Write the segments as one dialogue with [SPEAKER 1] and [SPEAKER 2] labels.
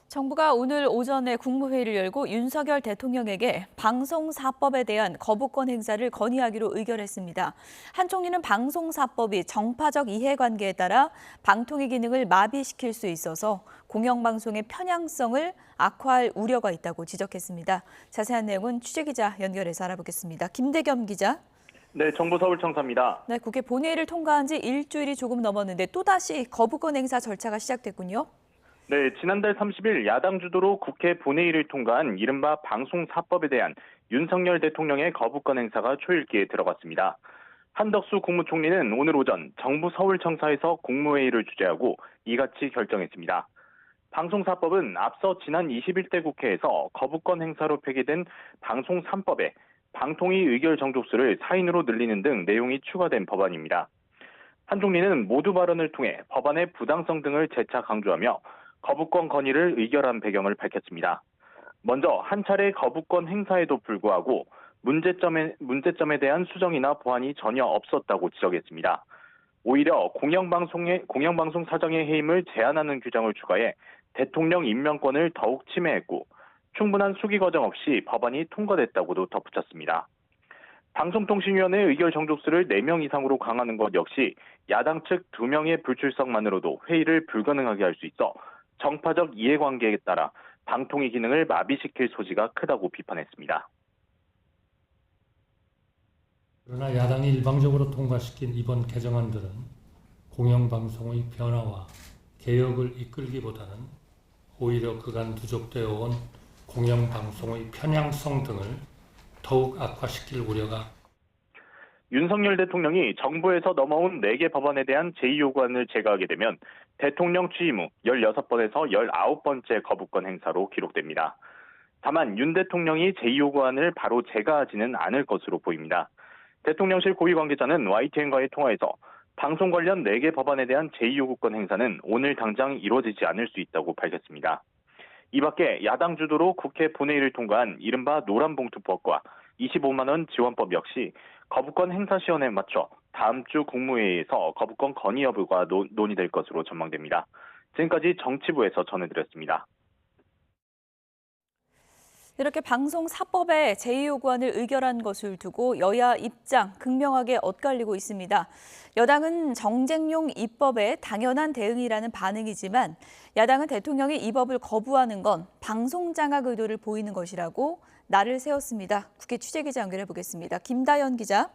[SPEAKER 1] 정부가 오늘 오전에 국무회의를 열고 윤석열 대통령에게 방송사법에 대한 거부권 행사를 건의하기로 의결했습니다. 한 총리는 방송사법이 정파적 이해관계에 따라 방통위 기능을 마비시킬 수 있어서 공영방송의 편향성을 악화할 우려가 있다고 지적했습니다. 자세한 내용은 취재기자 연결해서 알아보겠습니다. 김대겸 기자.
[SPEAKER 2] 네, 정부 서울청사입니다.
[SPEAKER 1] 네, 국회 본회의를 통과한 지 일주일이 조금 넘었는데 또다시 거부권 행사 절차가 시작됐군요.
[SPEAKER 2] 네, 지난달 30일 야당 주도로 국회 본회의를 통과한 이른바 방송사법에 대한 윤석열 대통령의 거부권 행사가 초읽기에 들어갔습니다. 한덕수 국무총리는 오늘 오전 정부 서울청사에서 국무회의를 주재하고 이같이 결정했습니다. 방송사법은 앞서 지난 21대 국회에서 거부권 행사로 폐기된 방송 3법에 방통위 의결 정족수를 4인으로 늘리는 등 내용이 추가된 법안입니다. 한 총리는 모두 발언을 통해 법안의 부당성 등을 재차 강조하며 거부권 건의를 의결한 배경을 밝혔습니다. 먼저 한 차례 거부권 행사에도 불구하고 문제점에 대한 수정이나 보완이 전혀 없었다고 지적했습니다. 오히려 공영방송 사장의 해임을 제한하는 규정을 추가해 대통령 임명권을 더욱 침해했고 충분한 수기 과정 없이 법안이 통과됐다고도 덧붙였습니다. 방송통신위원회 의결 정족수를 4명 이상으로 강화하는 것 역시 야당 측 2명의 불출석만으로도 회의를 불가능하게 할 수 있어 정파적 이해관계에 따라 방통위 기능을 마비시킬 소지가 크다고 비판했습니다.
[SPEAKER 3] 그러나 야당이 일방적으로 통과시킨 이번 개정안들은 공영방송의 변화와 개혁을 이끌기보다는 오히려 그간 누적되어 온 공영방송의 편향성 등을 더욱 악화시킬 우려가
[SPEAKER 2] 윤석열 대통령이 정부에서 넘어온 4개 법안에 대한 제2요구안을 제거하게 되면 대통령 취임 후 16번에서 19번째 거부권 행사로 기록됩니다. 다만 윤 대통령이 제2요구안을 바로 제거하지는 않을 것으로 보입니다. 대통령실 고위 관계자는 YTN과의 통화에서 방송 관련 4개 법안에 대한 제2요구권 행사는 오늘 당장 이루어지지 않을 수 있다고 밝혔습니다. 이 밖에 야당 주도로 국회 본회의를 통과한 이른바 노란봉투법과 25만 원 지원법 역시 거부권 행사 시한에 맞춰 다음 주 국무회의에서 거부권 건의 여부가 논의될 것으로 전망됩니다. 지금까지 정치부에서 전해드렸습니다.
[SPEAKER 1] 이렇게 방송사법에 제2요구안을 의결한 것을 두고 여야 입장 극명하게 엇갈리고 있습니다. 여당은 정쟁용 입법에 당연한 대응이라는 반응이지만 야당은 대통령이 이 법을 거부하는 건 방송장악 의도를 보이는 것이라고 날을 세웠습니다. 국회 취재기자 연결해 보겠습니다. 김다연 기자.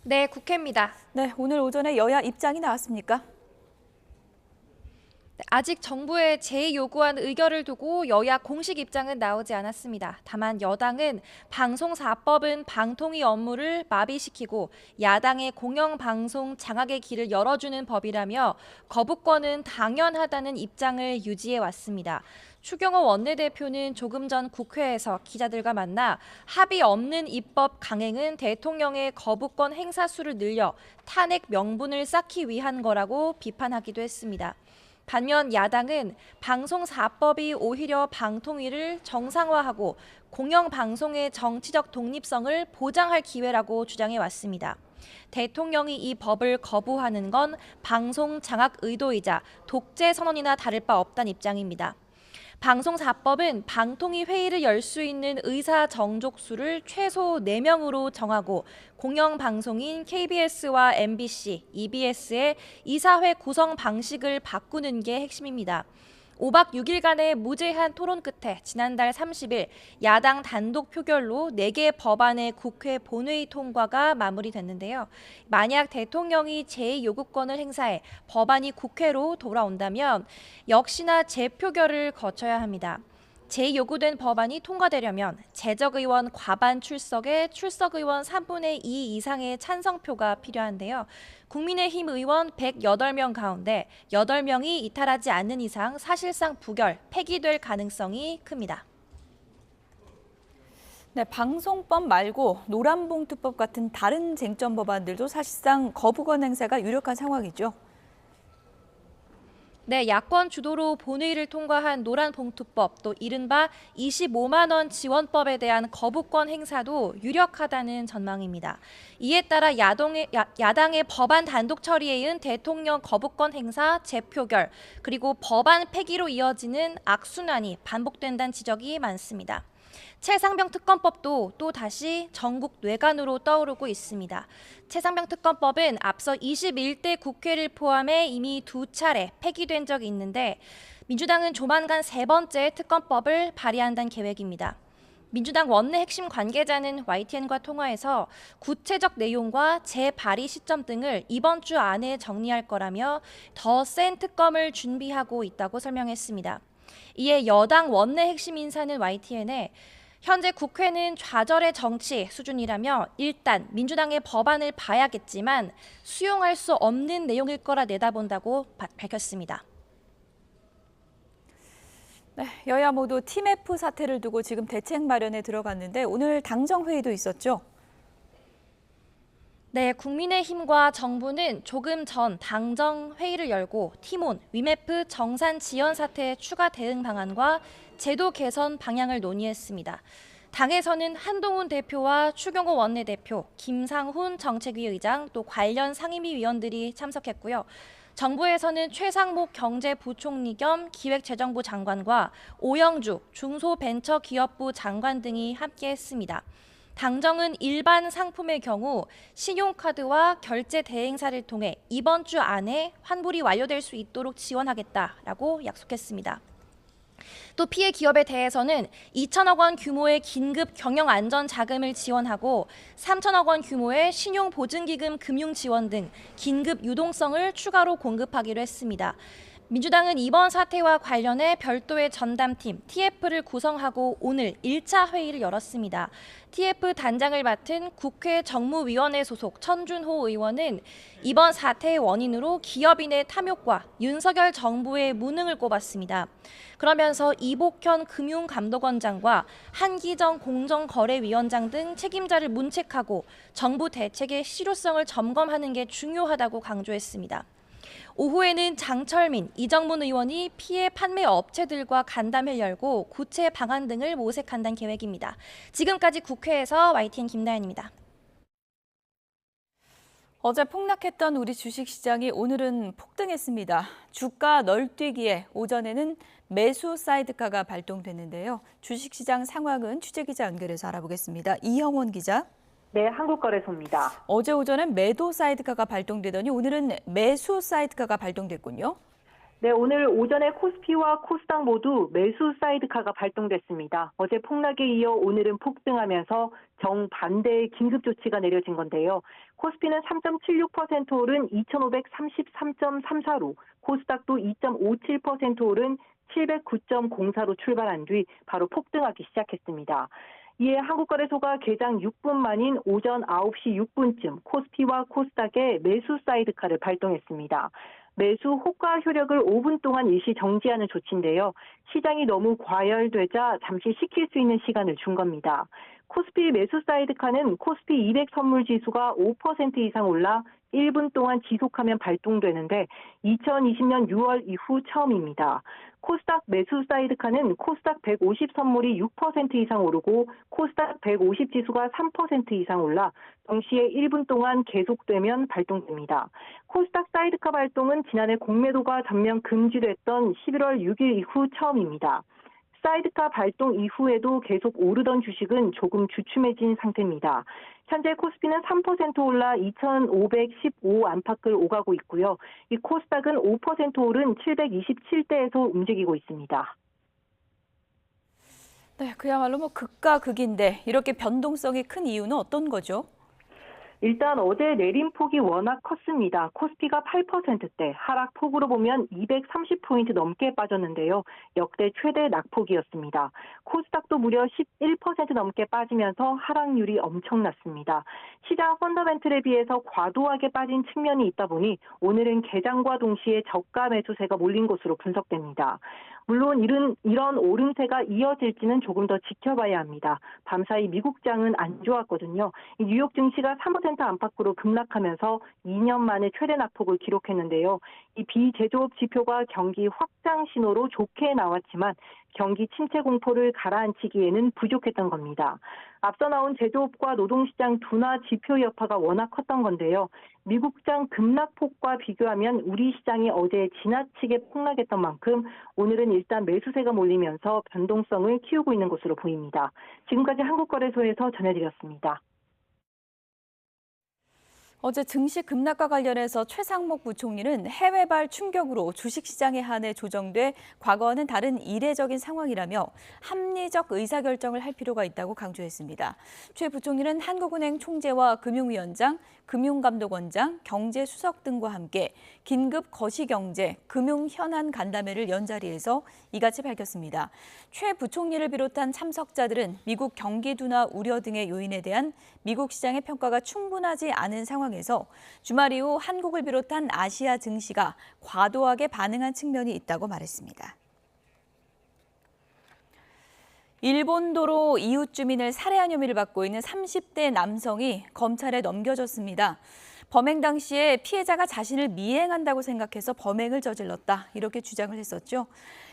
[SPEAKER 4] 네, 국회입니다.
[SPEAKER 1] 네, 오늘 오전에 여야 입장이 나왔습니까?
[SPEAKER 4] 아직 정부의 제2요구안 의결을 두고 여야 공식 입장은 나오지 않았습니다. 다만 여당은 방송사법은 방통위 업무를 마비시키고 야당의 공영방송 장악의 길을 열어주는 법이라며 거부권은 당연하다는 입장을 유지해 왔습니다. 추경호 원내대표는 조금 전 국회에서 기자들과 만나 합의 없는 입법 강행은 대통령의 거부권 행사 수를 늘려 탄핵 명분을 쌓기 위한 거라고 비판하기도 했습니다. 반면 야당은 방송사법이 오히려 방통위를 정상화하고 공영방송의 정치적 독립성을 보장할 기회라고 주장해 왔습니다. 대통령이 이 법을 거부하는 건 방송 장악 의도이자 독재 선언이나 다를 바 없다는 입장입니다. 방송사법은 방통위 회의를 열 수 있는 의사 정족수를 최소 4명으로 정하고 공영방송인 KBS와 MBC, EBS의 이사회 구성 방식을 바꾸는 게 핵심입니다. 5박 6일간의 무제한 토론 끝에 지난달 30일 야당 단독 표결로 4개 법안의 국회 본회의 통과가 마무리됐는데요. 만약 대통령이 제2요구권을 행사해 법안이 국회로 돌아온다면 역시나 재표결을 거쳐야 합니다. 제2요구된 법안이 통과되려면 재적의원 과반 출석에 출석의원 3분의 2 이상의 찬성표가 필요한데요. 국민의힘 의원 108명 가운데 8명이 이탈하지 않는 이상 사실상 부결, 폐기될 가능성이 큽니다.
[SPEAKER 1] 네, 방송법 말고 노란봉투법 같은 다른 쟁점 법안들도 사실상 거부권 행사가 유력한 상황이죠.
[SPEAKER 4] 네, 야권 주도로 본회의를 통과한 노란봉투법, 또 이른바 25만 원 지원법에 대한 거부권 행사도 유력하다는 전망입니다. 이에 따라 야당의 법안 단독 처리에 이은 대통령 거부권 행사 재표결, 그리고 법안 폐기로 이어지는 악순환이 반복된다는 지적이 많습니다. 최상병 특검법도 또 다시 전국 뇌관으로 떠오르고 있습니다. 최상병 특검법은 앞서 21대 국회를 포함해 이미 2차례 폐기된 적이 있는데 민주당은 조만간 3번째 특검법을 발의한다는 계획입니다. 민주당 원내 핵심 관계자는 YTN과 통화에서 구체적 내용과 재발의 시점 등을 이번 주 안에 정리할 거라며 더 센 특검을 준비하고 있다고 설명했습니다. 이에 여당 원내 핵심 인사는 YTN에 현재 국회는 좌절의 정치 수준이라며 일단 민주당의 법안을 봐야겠지만 수용할 수 없는 내용일 거라 내다본다고 밝혔습니다.
[SPEAKER 1] 네, 여야 모두 TMF 사태를 두고 지금 대책 마련에 들어갔는데 오늘 당정회의도 있었죠?
[SPEAKER 4] 네, 국민의힘과 정부는 조금 전 당정회의를 열고 티몬, 위메프 정산 지연 사태 추가 대응 방안과 제도 개선 방향을 논의했습니다. 당에서는 한동훈 대표와 추경호 원내대표, 김상훈 정책위 의장, 또 관련 상임위 위원들이 참석했고요. 정부에서는 최상목 경제부총리 겸 기획재정부 장관과 오영주 중소벤처기업부 장관 등이 함께했습니다. 당정은 일반 상품의 경우 신용카드와 결제 대행사를 통해 이번 주 안에 환불이 완료될 수 있도록 지원하겠다라고 약속했습니다. 또 피해 기업에 대해서는 2천억 원 규모의 긴급 경영 안전 자금을 지원하고 3천억 원 규모의 신용 보증기금 금융 지원 등 긴급 유동성을 추가로 공급하기로 했습니다. 민주당은 이번 사태와 관련해 별도의 전담팀 TF를 구성하고 오늘 1차 회의를 열었습니다. TF 단장을 맡은 국회 정무위원회 소속 천준호 의원은 이번 사태의 원인으로 기업인의 탐욕과 윤석열 정부의 무능을 꼽았습니다. 그러면서 이복현 금융감독원장과 한기정 공정거래위원장 등 책임자를 문책하고 정부 대책의 실효성을 점검하는 게 중요하다고 강조했습니다. 오후에는 장철민, 이정문 의원이 피해 판매 업체들과 간담회를 열고 구체 방안 등을 모색한다는 계획입니다. 지금까지 국회에서 YTN 김나연입니다.
[SPEAKER 1] 어제 폭락했던 우리 주식시장이 오늘은 폭등했습니다. 주가 널뛰기에 오전에는 매수 사이드카가 발동됐는데요. 주식시장 상황은 취재기자 연결해서 알아보겠습니다. 이형원 기자.
[SPEAKER 5] 네, 한국거래소입니다.
[SPEAKER 1] 어제 오전엔 매도 사이드카가 발동되더니 오늘은 매수 사이드카가 발동됐군요.
[SPEAKER 5] 네, 오늘 오전에 코스피와 코스닥 모두 매수 사이드카가 발동됐습니다. 어제 폭락에 이어 오늘은 폭등하면서 정반대의 긴급 조치가 내려진 건데요. 코스피는 3.76% 오른 2,533.34로, 코스닥도 2.57% 오른 709.04로 출발한 뒤 바로 폭등하기 시작했습니다. 이에 한국거래소가 개장 6분 만인 오전 9시 6분쯤 코스피와 코스닥에 매수 사이드카를 발동했습니다. 매수 호가 효력을 5분 동안 일시 정지하는 조치인데요. 시장이 너무 과열되자 잠시 식힐 수 있는 시간을 준 겁니다. 코스피 매수 사이드카는 코스피 200 선물 지수가 5% 이상 올라 1분 동안 지속하면 발동되는데 2020년 6월 이후 처음입니다. 코스닥 매수 사이드카는 코스닥 150 선물이 6% 이상 오르고 코스닥 150 지수가 3% 이상 올라 동시에 1분 동안 계속되면 발동됩니다. 코스닥 사이드카 발동은 지난해 공매도가 전면 금지됐던 11월 6일 이후 처음입니다. 사이드카 발동 이후에도 계속 오르던 주식은 조금 주춤해진 상태입니다. 현재 코스피는 3% 올라 2,515 안팎을 오가고 있고요. 이 코스닥은 5% 오른 727대에서 움직이고 있습니다.
[SPEAKER 1] 네, 그야말로 극과 극인데 이렇게 변동성이 큰 이유는 어떤 거죠?
[SPEAKER 5] 일단 어제 내림폭이 워낙 컸습니다. 코스피가 8%대, 하락폭으로 보면 230포인트 넘게 빠졌는데요. 역대 최대 낙폭이었습니다. 코스닥도 무려 11% 넘게 빠지면서 하락률이 엄청났습니다. 시장 펀더멘틀에 비해서 과도하게 빠진 측면이 있다 보니 오늘은 개장과 동시에 저가 매수세가 몰린 것으로 분석됩니다. 물론 이런 오름세가 이어질지는 조금 더 지켜봐야 합니다. 밤사이 미국장은 안 좋았거든요. 뉴욕 증시가 3% 안팎으로 급락하면서 2년 만에 최대 낙폭을 기록했는데요. 이 비제조업 지표가 경기 확장 신호로 좋게 나왔지만 경기 침체 공포를 가라앉히기에는 부족했던 겁니다. 앞서 나온 제조업과 노동시장 둔화 지표 여파가 워낙 컸던 건데요. 미국장 급락폭과 비교하면 우리 시장이 어제 지나치게 폭락했던 만큼 오늘은 일단 매수세가 몰리면서 변동성을 키우고 있는 것으로 보입니다. 지금까지 한국거래소에서 전해드렸습니다.
[SPEAKER 1] 어제 증시 급락과 관련해서 최상목 부총리는 해외발 충격으로 주식시장에 한해 조정돼 과거와는 다른 이례적인 상황이라며 합리적 의사결정을 할 필요가 있다고 강조했습니다. 최 부총리는 한국은행 총재와 금융위원장, 금융감독원장, 경제수석 등과 함께 긴급 거시경제, 금융현안 간담회를 연 자리에서 이같이 밝혔습니다. 최 부총리를 비롯한 참석자들은 미국 경기 둔화 우려 등의 요인에 대한 미국 시장의 평가가 충분하지 않은 상황에서 주말 이후 한국을 비롯한 아시아 증시가 과도하게 반응한 측면이 있다고 말했습니다. 일본도로 이웃 주민을 살해한 혐의를 받고 있는 30대 남성이 검찰에 넘겨졌습니다. 범행 당시에 피해자가 자신을 미행한다고 생각해서 범행을 저질렀다, 이렇게 주장을 했었죠.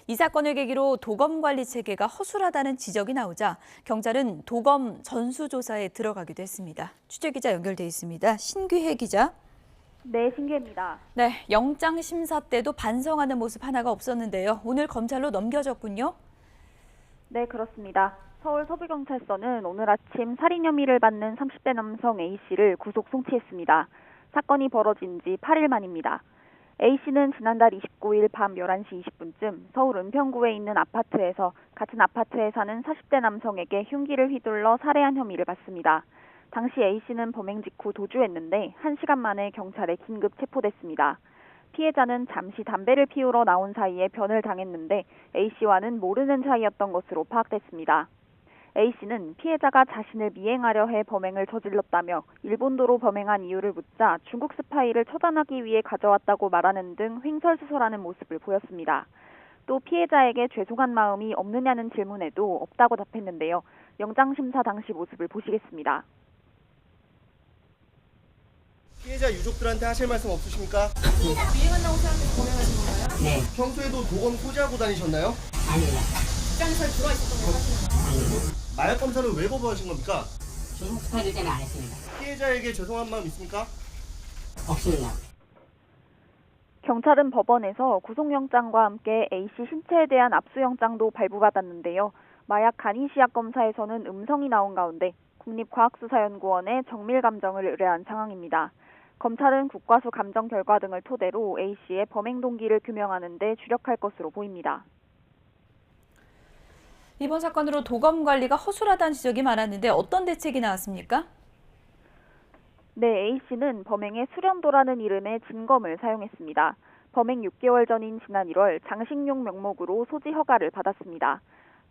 [SPEAKER 1] 이 사건을 계기로 도검 관리 체계가 허술하다는 지적이 나오자 경찰은 도검 전수조사에 들어가기도 했습니다. 취재기자 연결돼 있습니다. 신귀혜 기자.
[SPEAKER 6] 네, 신기입니다.
[SPEAKER 1] 네, 영장 심사 때도 반성하는 모습 하나가 없었는데요. 오늘 검찰로 넘겨졌군요.
[SPEAKER 6] 네, 그렇습니다. 서울 서부경찰서는 오늘 아침 살인 혐의를 받는 30대 남성 A씨를 구속 송치했습니다. 사건이 벌어진 지 8일 만입니다. A씨는 지난달 29일 밤 11시 20분쯤 서울 은평구에 있는 아파트에서 같은 아파트에 사는 40대 남성에게 흉기를 휘둘러 살해한 혐의를 받습니다. 당시 A씨는 범행 직후 도주했는데 1시간 만에 경찰에 긴급 체포됐습니다. 피해자는 잠시 담배를 피우러 나온 사이에 변을 당했는데 A씨와는 모르는 사이였던 것으로 파악됐습니다. A씨는 피해자가 자신을 미행하려 해 범행을 저질렀다며 일본도로 범행한 이유를 묻자 중국 스파이를 처단하기 위해 가져왔다고 말하는 등 횡설수설하는 모습을 보였습니다. 또 피해자에게 죄송한 마음이 없느냐는 질문에도 없다고 답했는데요. 영장심사 당시 모습을 보시겠습니다.
[SPEAKER 7] 피해자 유족들한테 하실 말씀 없으십니까?
[SPEAKER 8] 미행한다고 생각해서 범행하신 건가요?
[SPEAKER 7] 네. 평소에도 도검 소지하고 다니셨나요?
[SPEAKER 8] 아닙니다. 직장에서 들어있었던 거 사실인가요?
[SPEAKER 7] 아닙니다. 마약 검사를 왜 거부하신 겁니까?
[SPEAKER 8] 중국 스파이들 때문에 안 했습니다.
[SPEAKER 7] 피해자에게 죄송한 마음 있습니까?
[SPEAKER 8] 없습니다.
[SPEAKER 6] 경찰은 법원에서 구속영장과 함께 A씨 신체에 대한 압수영장도 발부받았는데요. 마약 간이시약 검사에서는 음성이 나온 가운데 국립과학수사연구원에 정밀감정을 의뢰한 상황입니다. 검찰은 국과수 감정 결과 등을 토대로 A씨의 범행 동기를 규명하는 데 주력할 것으로 보입니다.
[SPEAKER 1] 이번 사건으로 도검 관리가 허술하다는 지적이 많았는데 어떤 대책이 나왔습니까?
[SPEAKER 6] 네, A씨는 범행에 수련도라는 이름의 진검을 사용했습니다. 범행 6개월 전인 지난 1월 장식용 명목으로 소지 허가를 받았습니다.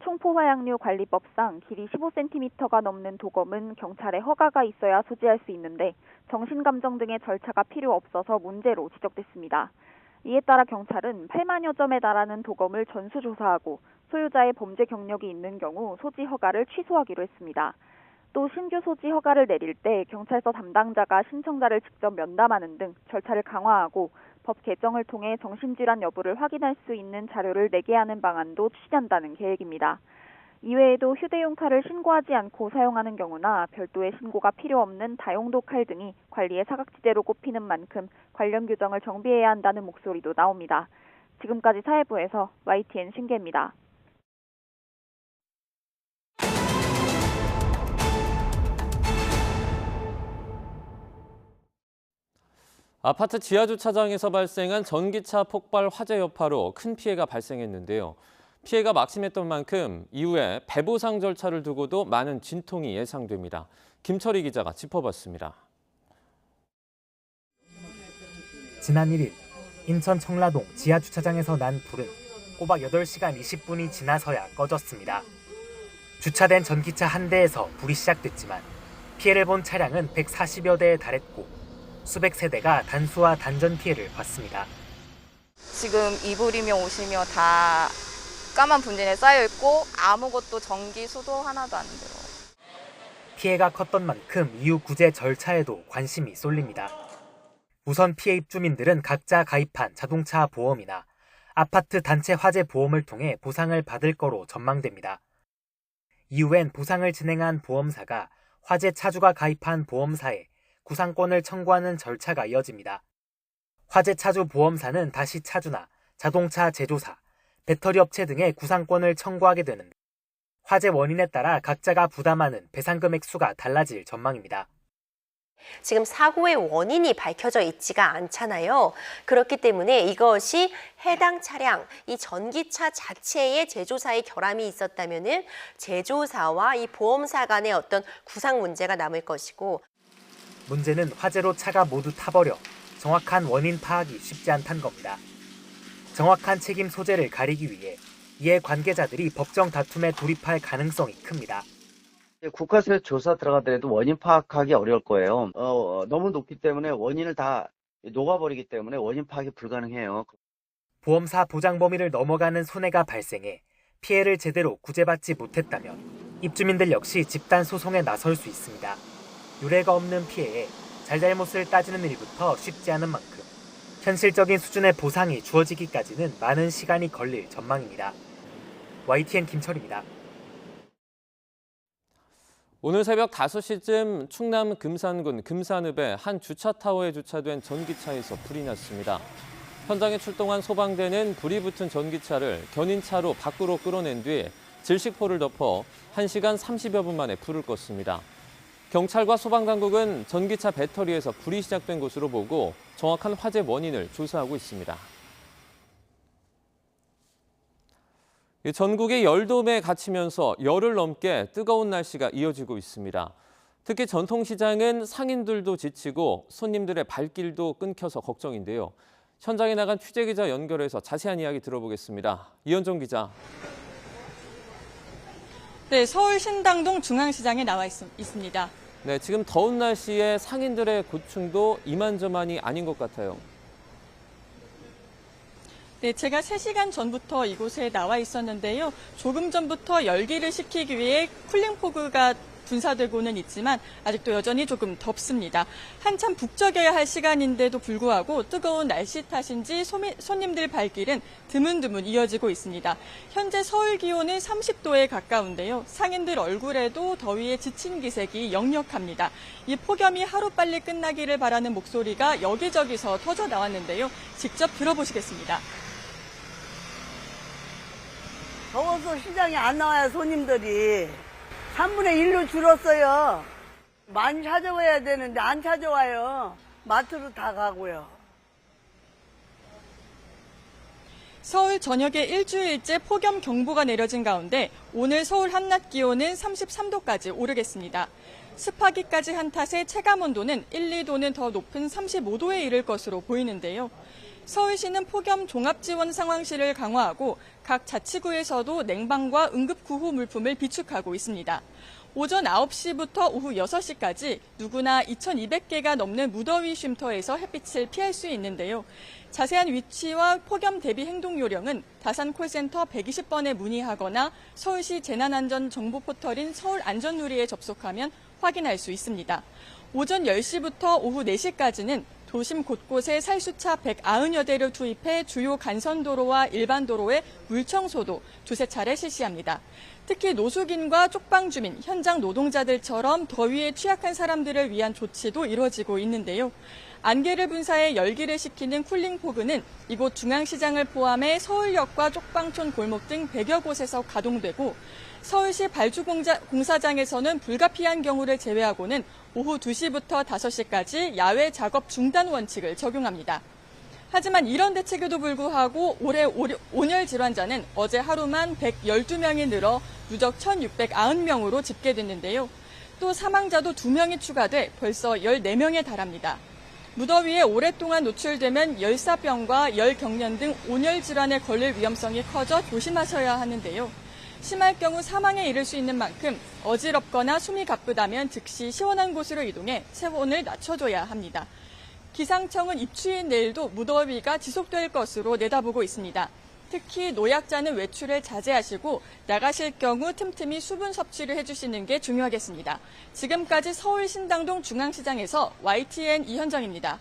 [SPEAKER 6] 총포화약류 관리법상 길이 15cm가 넘는 도검은 경찰에 허가가 있어야 소지할 수 있는데 정신감정 등의 절차가 필요 없어서 문제로 지적됐습니다. 이에 따라 경찰은 8만여 점에 달하는 도검을 전수조사하고 소유자의 범죄 경력이 있는 경우 소지 허가를 취소하기로 했습니다. 또 신규 소지 허가를 내릴 때 경찰서 담당자가 신청자를 직접 면담하는 등 절차를 강화하고 법 개정을 통해 정신질환 여부를 확인할 수 있는 자료를 내게 하는 방안도 추진한다는 계획입니다. 이외에도 휴대용 칼을 신고하지 않고 사용하는 경우나 별도의 신고가 필요 없는 다용도 칼 등이 관리의 사각지대로 꼽히는 만큼 관련 규정을 정비해야 한다는 목소리도 나옵니다. 지금까지 사회부에서 YTN 신계입니다.
[SPEAKER 9] 아파트 지하주차장에서 발생한 전기차 폭발 화재 여파로 큰 피해가 발생했는데요. 피해가 막심했던 만큼 이후에 배보상 절차를 두고도 많은 진통이 예상됩니다. 김철희 기자가 짚어봤습니다.
[SPEAKER 10] 지난 1일 인천 청라동 지하주차장에서 난 불은 꼬박 8시간 20분이 지나서야 꺼졌습니다. 주차된 전기차 한 대에서 불이 시작됐지만 피해를 본 차량은 140여 대에 달했고 수백 세대가 단수와 단전 피해를 봤습니다.
[SPEAKER 11] 지금 이불이며 옷이며 다 까만 분진에 쌓여 있고 아무것도 전기, 수도 하나도 안 들어요.
[SPEAKER 10] 피해가 컸던 만큼 이후 구제 절차에도 관심이 쏠립니다. 우선 피해 입주민들은 각자 가입한 자동차 보험이나 아파트 단체 화재 보험을 통해 보상을 받을 거로 전망됩니다. 이후엔 보상을 진행한 보험사가 화재 차주가 가입한 보험사에 구상권을 청구하는 절차가 이어집니다. 화재 차주 보험사는 다시 차주나 자동차 제조사, 배터리 업체 등의 구상권을 청구하게 되는데 화재 원인에 따라 각자가 부담하는 배상금액 수가 달라질 전망입니다.
[SPEAKER 12] 지금 사고의 원인이 밝혀져 있지가 않잖아요. 그렇기 때문에 이것이 해당 차량, 이 전기차 자체의 제조사의 결함이 있었다면은 제조사와 이 보험사 간의 어떤 구상 문제가 남을 것이고,
[SPEAKER 10] 문제는 화재로 차가 모두 타버려 정확한 원인 파악이 쉽지 않다는 겁니다. 정확한 책임 소재를 가리기 위해 이해 관계자들이 법정 다툼에 돌입할 가능성이 큽니다.
[SPEAKER 13] 국가에서 조사 들어가더라도 원인 파악하기 어려울 거예요. 너무 높기 때문에 원인을 다 녹아버리기 때문에 원인 파악이 불가능해요.
[SPEAKER 10] 보험사 보장 범위를 넘어가는 손해가 발생해 피해를 제대로 구제받지 못했다면 입주민들 역시 집단 소송에 나설 수 있습니다. 유례가 없는 피해에 잘잘못을 따지는 일부터 쉽지 않은 만큼 현실적인 수준의 보상이 주어지기까지는 많은 시간이 걸릴 전망입니다. YTN 김철입니다.
[SPEAKER 9] 오늘 새벽 5시쯤 충남 금산군 금산읍의 한 주차타워에 주차된 전기차에서 불이 났습니다. 현장에 출동한 소방대는 불이 붙은 전기차를 견인차로 밖으로 끌어낸 뒤 질식포를 덮어 1시간 30여 분 만에 불을 껐습니다. 경찰과 소방당국은 전기차 배터리에서 불이 시작된 것으로 보고 정확한 화재 원인을 조사하고 있습니다. 전국이 열돔에 갇히면서 열흘 넘게 뜨거운 날씨가 이어지고 있습니다. 특히 전통시장은 상인들도 지치고 손님들의 발길도 끊겨서 걱정인데요. 현장에 나간 취재기자 연결해서 자세한 이야기 들어보겠습니다. 이현정 기자.
[SPEAKER 14] 네, 서울 신당동 중앙시장에 나와 있습니다.
[SPEAKER 9] 네, 지금 더운 날씨에 상인들의 고충도 이만저만이 아닌 것 같아요.
[SPEAKER 14] 네, 제가 3시간 전부터 이곳에 나와 있었는데요. 조금 전부터 열기를 식히기 위해 쿨링포그가 분사되고는 있지만 아직도 여전히 조금 덥습니다. 한참 북적여야 할 시간인데도 불구하고 뜨거운 날씨 탓인지 손님들 발길은 드문드문 이어지고 있습니다. 현재 서울 기온은 30도에 가까운데요. 상인들 얼굴에도 더위에 지친 기색이 역력합니다. 이 폭염이 하루빨리 끝나기를 바라는 목소리가 여기저기서 터져 나왔는데요. 직접 들어보시겠습니다.
[SPEAKER 15] 더워서 시장에 안 나와요, 손님들이. 3분의 1로 줄었어요. 많이 찾아와야 되는데 안 찾아와요. 마트로 다 가고요.
[SPEAKER 14] 서울 전역에 일주일째 폭염 경보가 내려진 가운데 오늘 서울 한낮 기온은 33도까지 오르겠습니다. 습하기까지 한 탓에 체감온도는 1, 2도는 더 높은 35도에 이를 것으로 보이는데요. 서울시는 폭염 종합지원 상황실을 강화하고 각 자치구에서도 냉방과 응급구호 물품을 비축하고 있습니다. 오전 9시부터 오후 6시까지 누구나 2,200개가 넘는 무더위 쉼터에서 햇빛을 피할 수 있는데요. 자세한 위치와 폭염 대비 행동 요령은 다산 콜센터 120번에 문의하거나 서울시 재난안전 정보 포털인 서울안전누리에 접속하면 확인할 수 있습니다. 오전 10시부터 오후 4시까지는 도심 곳곳에 살수차 190여 대를 투입해 주요 간선도로와 일반 도로의 물청소도 두세 차례 실시합니다. 특히 노숙인과 쪽방주민, 현장 노동자들처럼 더위에 취약한 사람들을 위한 조치도 이루어지고 있는데요. 안개를 분사해 열기를 식히는 쿨링포그는 이곳 중앙시장을 포함해 서울역과 쪽방촌 골목 등 100여 곳에서 가동되고 서울시 발주공사장에서는 불가피한 경우를 제외하고는 오후 2시부터 5시까지 야외 작업 중단 원칙을 적용합니다. 하지만 이런 대책에도 불구하고 올해 온열 질환자는 어제 하루만 112명이 늘어 누적 1,690명으로 집계됐는데요. 또 사망자도 2명이 추가돼 벌써 14명에 달합니다. 무더위에 오랫동안 노출되면 열사병과 열경련 등 온열 질환에 걸릴 위험성이 커져 조심하셔야 하는데요. 심할 경우 사망에 이를 수 있는 만큼 어지럽거나 숨이 가쁘다면 즉시 시원한 곳으로 이동해 체온을 낮춰줘야 합니다. 기상청은 입추인 내일도 무더위가 지속될 것으로 내다보고 있습니다. 특히 노약자는 외출을 자제하시고 나가실 경우 틈틈이 수분 섭취를 해주시는 게 중요하겠습니다. 지금까지 서울 신당동 중앙시장에서 YTN 이현정입니다.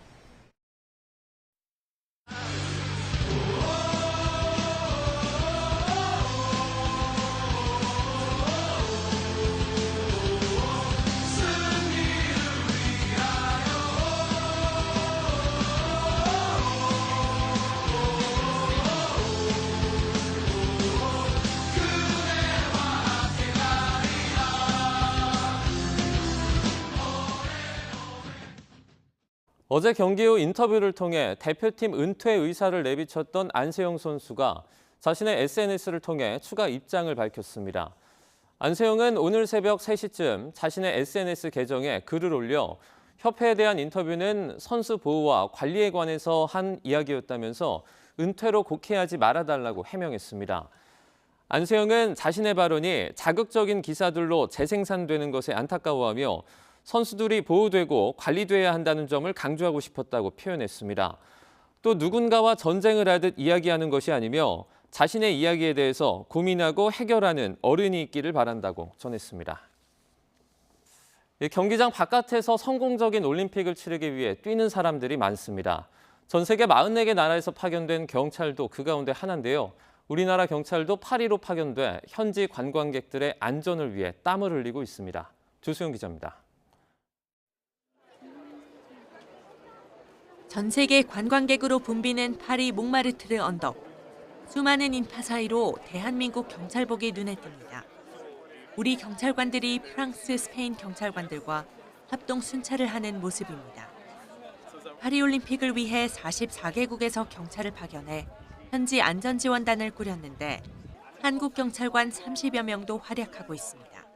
[SPEAKER 9] 어제 경기 후 인터뷰를 통해 대표팀 은퇴 의사를 내비쳤던 안세영 선수가 자신의 SNS를 통해 추가 입장을 밝혔습니다. 안세영은 오늘 새벽 3시쯤 자신의 SNS 계정에 글을 올려 협회에 대한 인터뷰는 선수 보호와 관리에 관해서 한 이야기였다면서 은퇴로 곡해하지 말아달라고 해명했습니다. 안세영은 자신의 발언이 자극적인 기사들로 재생산되는 것에 안타까워하며 선수들이 보호되고 관리돼야 한다는 점을 강조하고 싶었다고 표현했습니다. 또 누군가와 전쟁을 하듯 이야기하는 것이 아니며 자신의 이야기에 대해서 고민하고 해결하는 어른이 있기를 바란다고 전했습니다. 경기장 바깥에서 성공적인 올림픽을 치르기 위해 뛰는 사람들이 많습니다. 전 세계 44개 나라에서 파견된 경찰도 그 가운데 하나인데요. 우리나라 경찰도 파리로 파견돼 현지 관광객들의 안전을 위해 땀을 흘리고 있습니다. 조수영 기자입니다.
[SPEAKER 16] 전 세계 관광객으로 붐비는 파리 몽마르트르 언덕. 수많은 인파 사이로 대한민국 경찰복이 눈에 띕니다. 우리 경찰관들이 프랑스, 스페인 경찰관들과 합동 순찰을 하는 모습입니다. 파리올림픽을 위해 44개국에서 경찰을 파견해 현지 안전지원단을 꾸렸는데 한국 경찰관 30여 명도 활약하고 있습니다.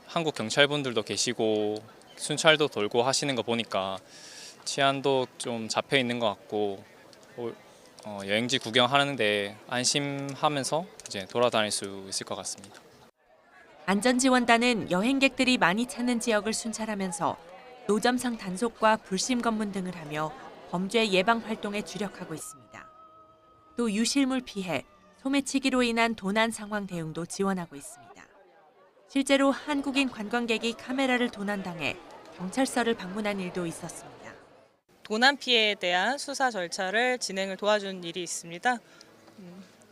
[SPEAKER 17] 한국 경찰분들도 계시고 순찰도 돌고 하시는 거 보니까 치안도 좀 잡혀 있는 것 같고 여행지 구경하는데 안심하면서 이제 돌아다닐 수 있을 것 같습니다.
[SPEAKER 16] 안전지원단은 여행객들이 많이 찾는 지역을 순찰하면서 노점상 단속과 불심 검문 등을 하며 범죄 예방 활동에 주력하고 있습니다. 또 유실물 피해, 소매치기로 인한 도난 상황 대응도 지원하고 있습니다. 실제로 한국인 관광객이 카메라를 도난당해 경찰서를 방문한 일도 있었습니다.
[SPEAKER 18] 도난 피해에 대한 수사 절차를 진행을 도와준 일이 있습니다.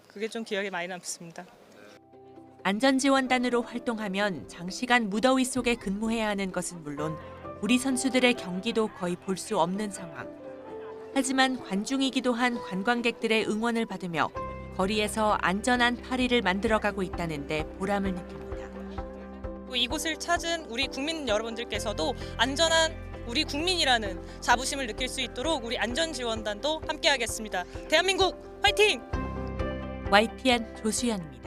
[SPEAKER 18] 그게 좀 기억에 많이 남습니다.
[SPEAKER 16] 안전지원단으로 활동하면 장시간 무더위 속에 근무해야 하는 것은 물론 우리 선수들의 경기도 거의 볼 수 없는 상황. 하지만 관중이기도 한 관광객들의 응원을 받으며 거리에서 안전한 파리를 만들어가고 있다는 데 보람을 느낍니다.
[SPEAKER 18] 이곳을 찾은 우리 국민 여러분들께서도 안전한 우리 국민이라는 자부심을 느낄 수 있도록 우리 안전지원단도 함께하겠습니다. 대한민국 화이팅!
[SPEAKER 16] YTN 조수연입니다.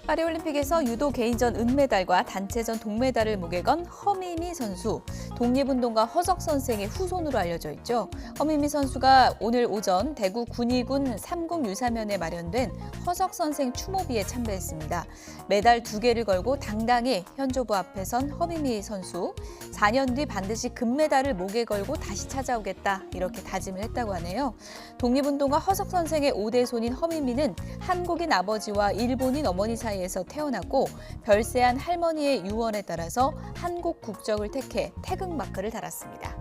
[SPEAKER 1] 파리올림픽에서 유도 개인전 은메달과 단체전 동메달을 목에 건 허미미 선수. 독립운동가 허석 선생의 후손으로 알려져 있죠. 허미미 선수가 오늘 오전 대구 군위군 삼국유사면에 마련된 허석 선생 추모비에 참배했습니다. 메달 2개를 걸고 당당히 현조부 앞에 선 허미미 선수. 4년 뒤 반드시 금메달을 목에 걸고 다시 찾아오겠다 이렇게 다짐을 했다고 하네요. 독립운동가 허석 선생의 5대 손인 허미미는 한국인 아버지와 일본인 어머니 사이에서 태어났고 별세한 할머니의 유언에 따라서 한국 국적을 택해 태극마크를 달았습니다.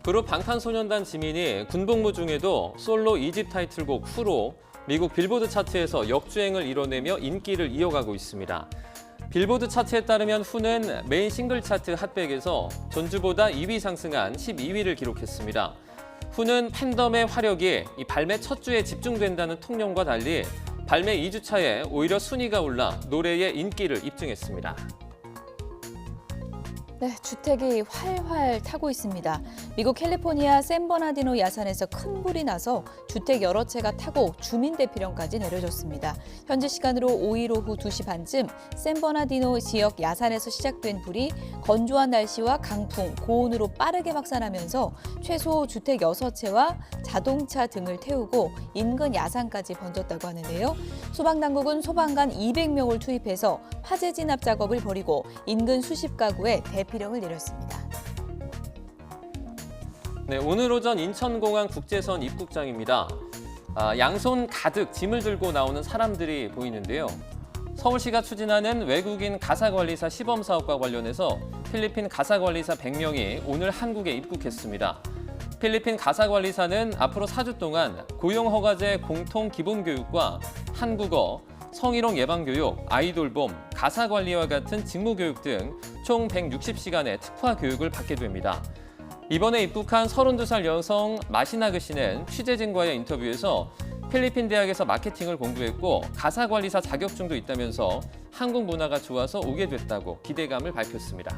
[SPEAKER 9] 그룹 방탄소년단 지민이 군복무 중에도 솔로 2집 타이틀곡 후로 미국 빌보드 차트에서 역주행을 이뤄내며 인기를 이어가고 있습니다. 빌보드 차트에 따르면 후는 메인 싱글 차트 핫백에서 전주보다 2위 상승한 12위를 기록했습니다. 후는 팬덤의 화력이 이 발매 첫 주에 집중된다는 통념과 달리 발매 2주 차에 오히려 순위가 올라 노래의 인기를 입증했습니다.
[SPEAKER 1] 네, 주택이 활활 타고 있습니다. 미국 캘리포니아 샌버나디노 야산에서 큰 불이 나서 주택 여러 채가 타고 주민 대피령까지 내려졌습니다. 현지 시간으로 5일 오후 2시 반쯤 샌버나디노 지역 야산에서 시작된 불이 건조한 날씨와 강풍, 고온으로 빠르게 확산하면서 최소 주택 6채와 자동차 등을 태우고 인근 야산까지 번졌다고 하는데요. 소방당국은 소방관 200명을 투입해서 화재 진압 작업을 벌이고 인근 수십 가구에 대피령을 내렸습니다.
[SPEAKER 9] 네, 오늘 오전 인천공항 국제선 입국장입니다. 양손 가득 짐을 들고 나오는 사람들이 보이는데요. 서울시가 추진하는 외국인 가사관리사 시범사업과 관련해서 필리핀 가사관리사 100명이 오늘 한국에 입국했습니다. 필리핀 가사관리사는 앞으로 4주 동안 고용허가제 공통기본교육과 한국어, 성희롱 예방교육, 아이돌봄, 가사관리와 같은 직무교육 등 총 160시간의 특화 교육을 받게 됩니다. 이번에 입국한 32살 여성 마시나그 씨는 취재진과의 인터뷰에서 필리핀 대학에서 마케팅을 공부했고 가사관리사 자격증도 있다면서 한국 문화가 좋아서 오게 됐다고 기대감을 밝혔습니다.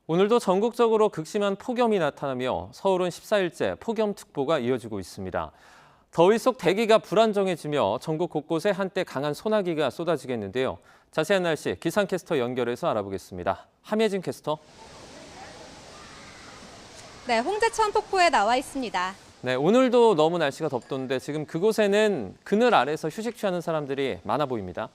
[SPEAKER 9] 오늘도 전국적으로 극심한 폭염이 나타나며 서울은 14일째 폭염특보가 이어지고 있습니다. 더위 속 대기가 불안정해지며 전국 곳곳에 한때 강한 소나기가 쏟아지겠는데요. 자세한 날씨 기상캐스터 연결해서 알아보겠습니다. 함예진 캐스터.
[SPEAKER 19] 네, 홍제천 폭포에 나와 있습니다.
[SPEAKER 9] 네, 오늘도 너무 날씨가 덥던데 지금 그곳에는 그늘 아래서 휴식 취하는 사람들이 많아 보입니다.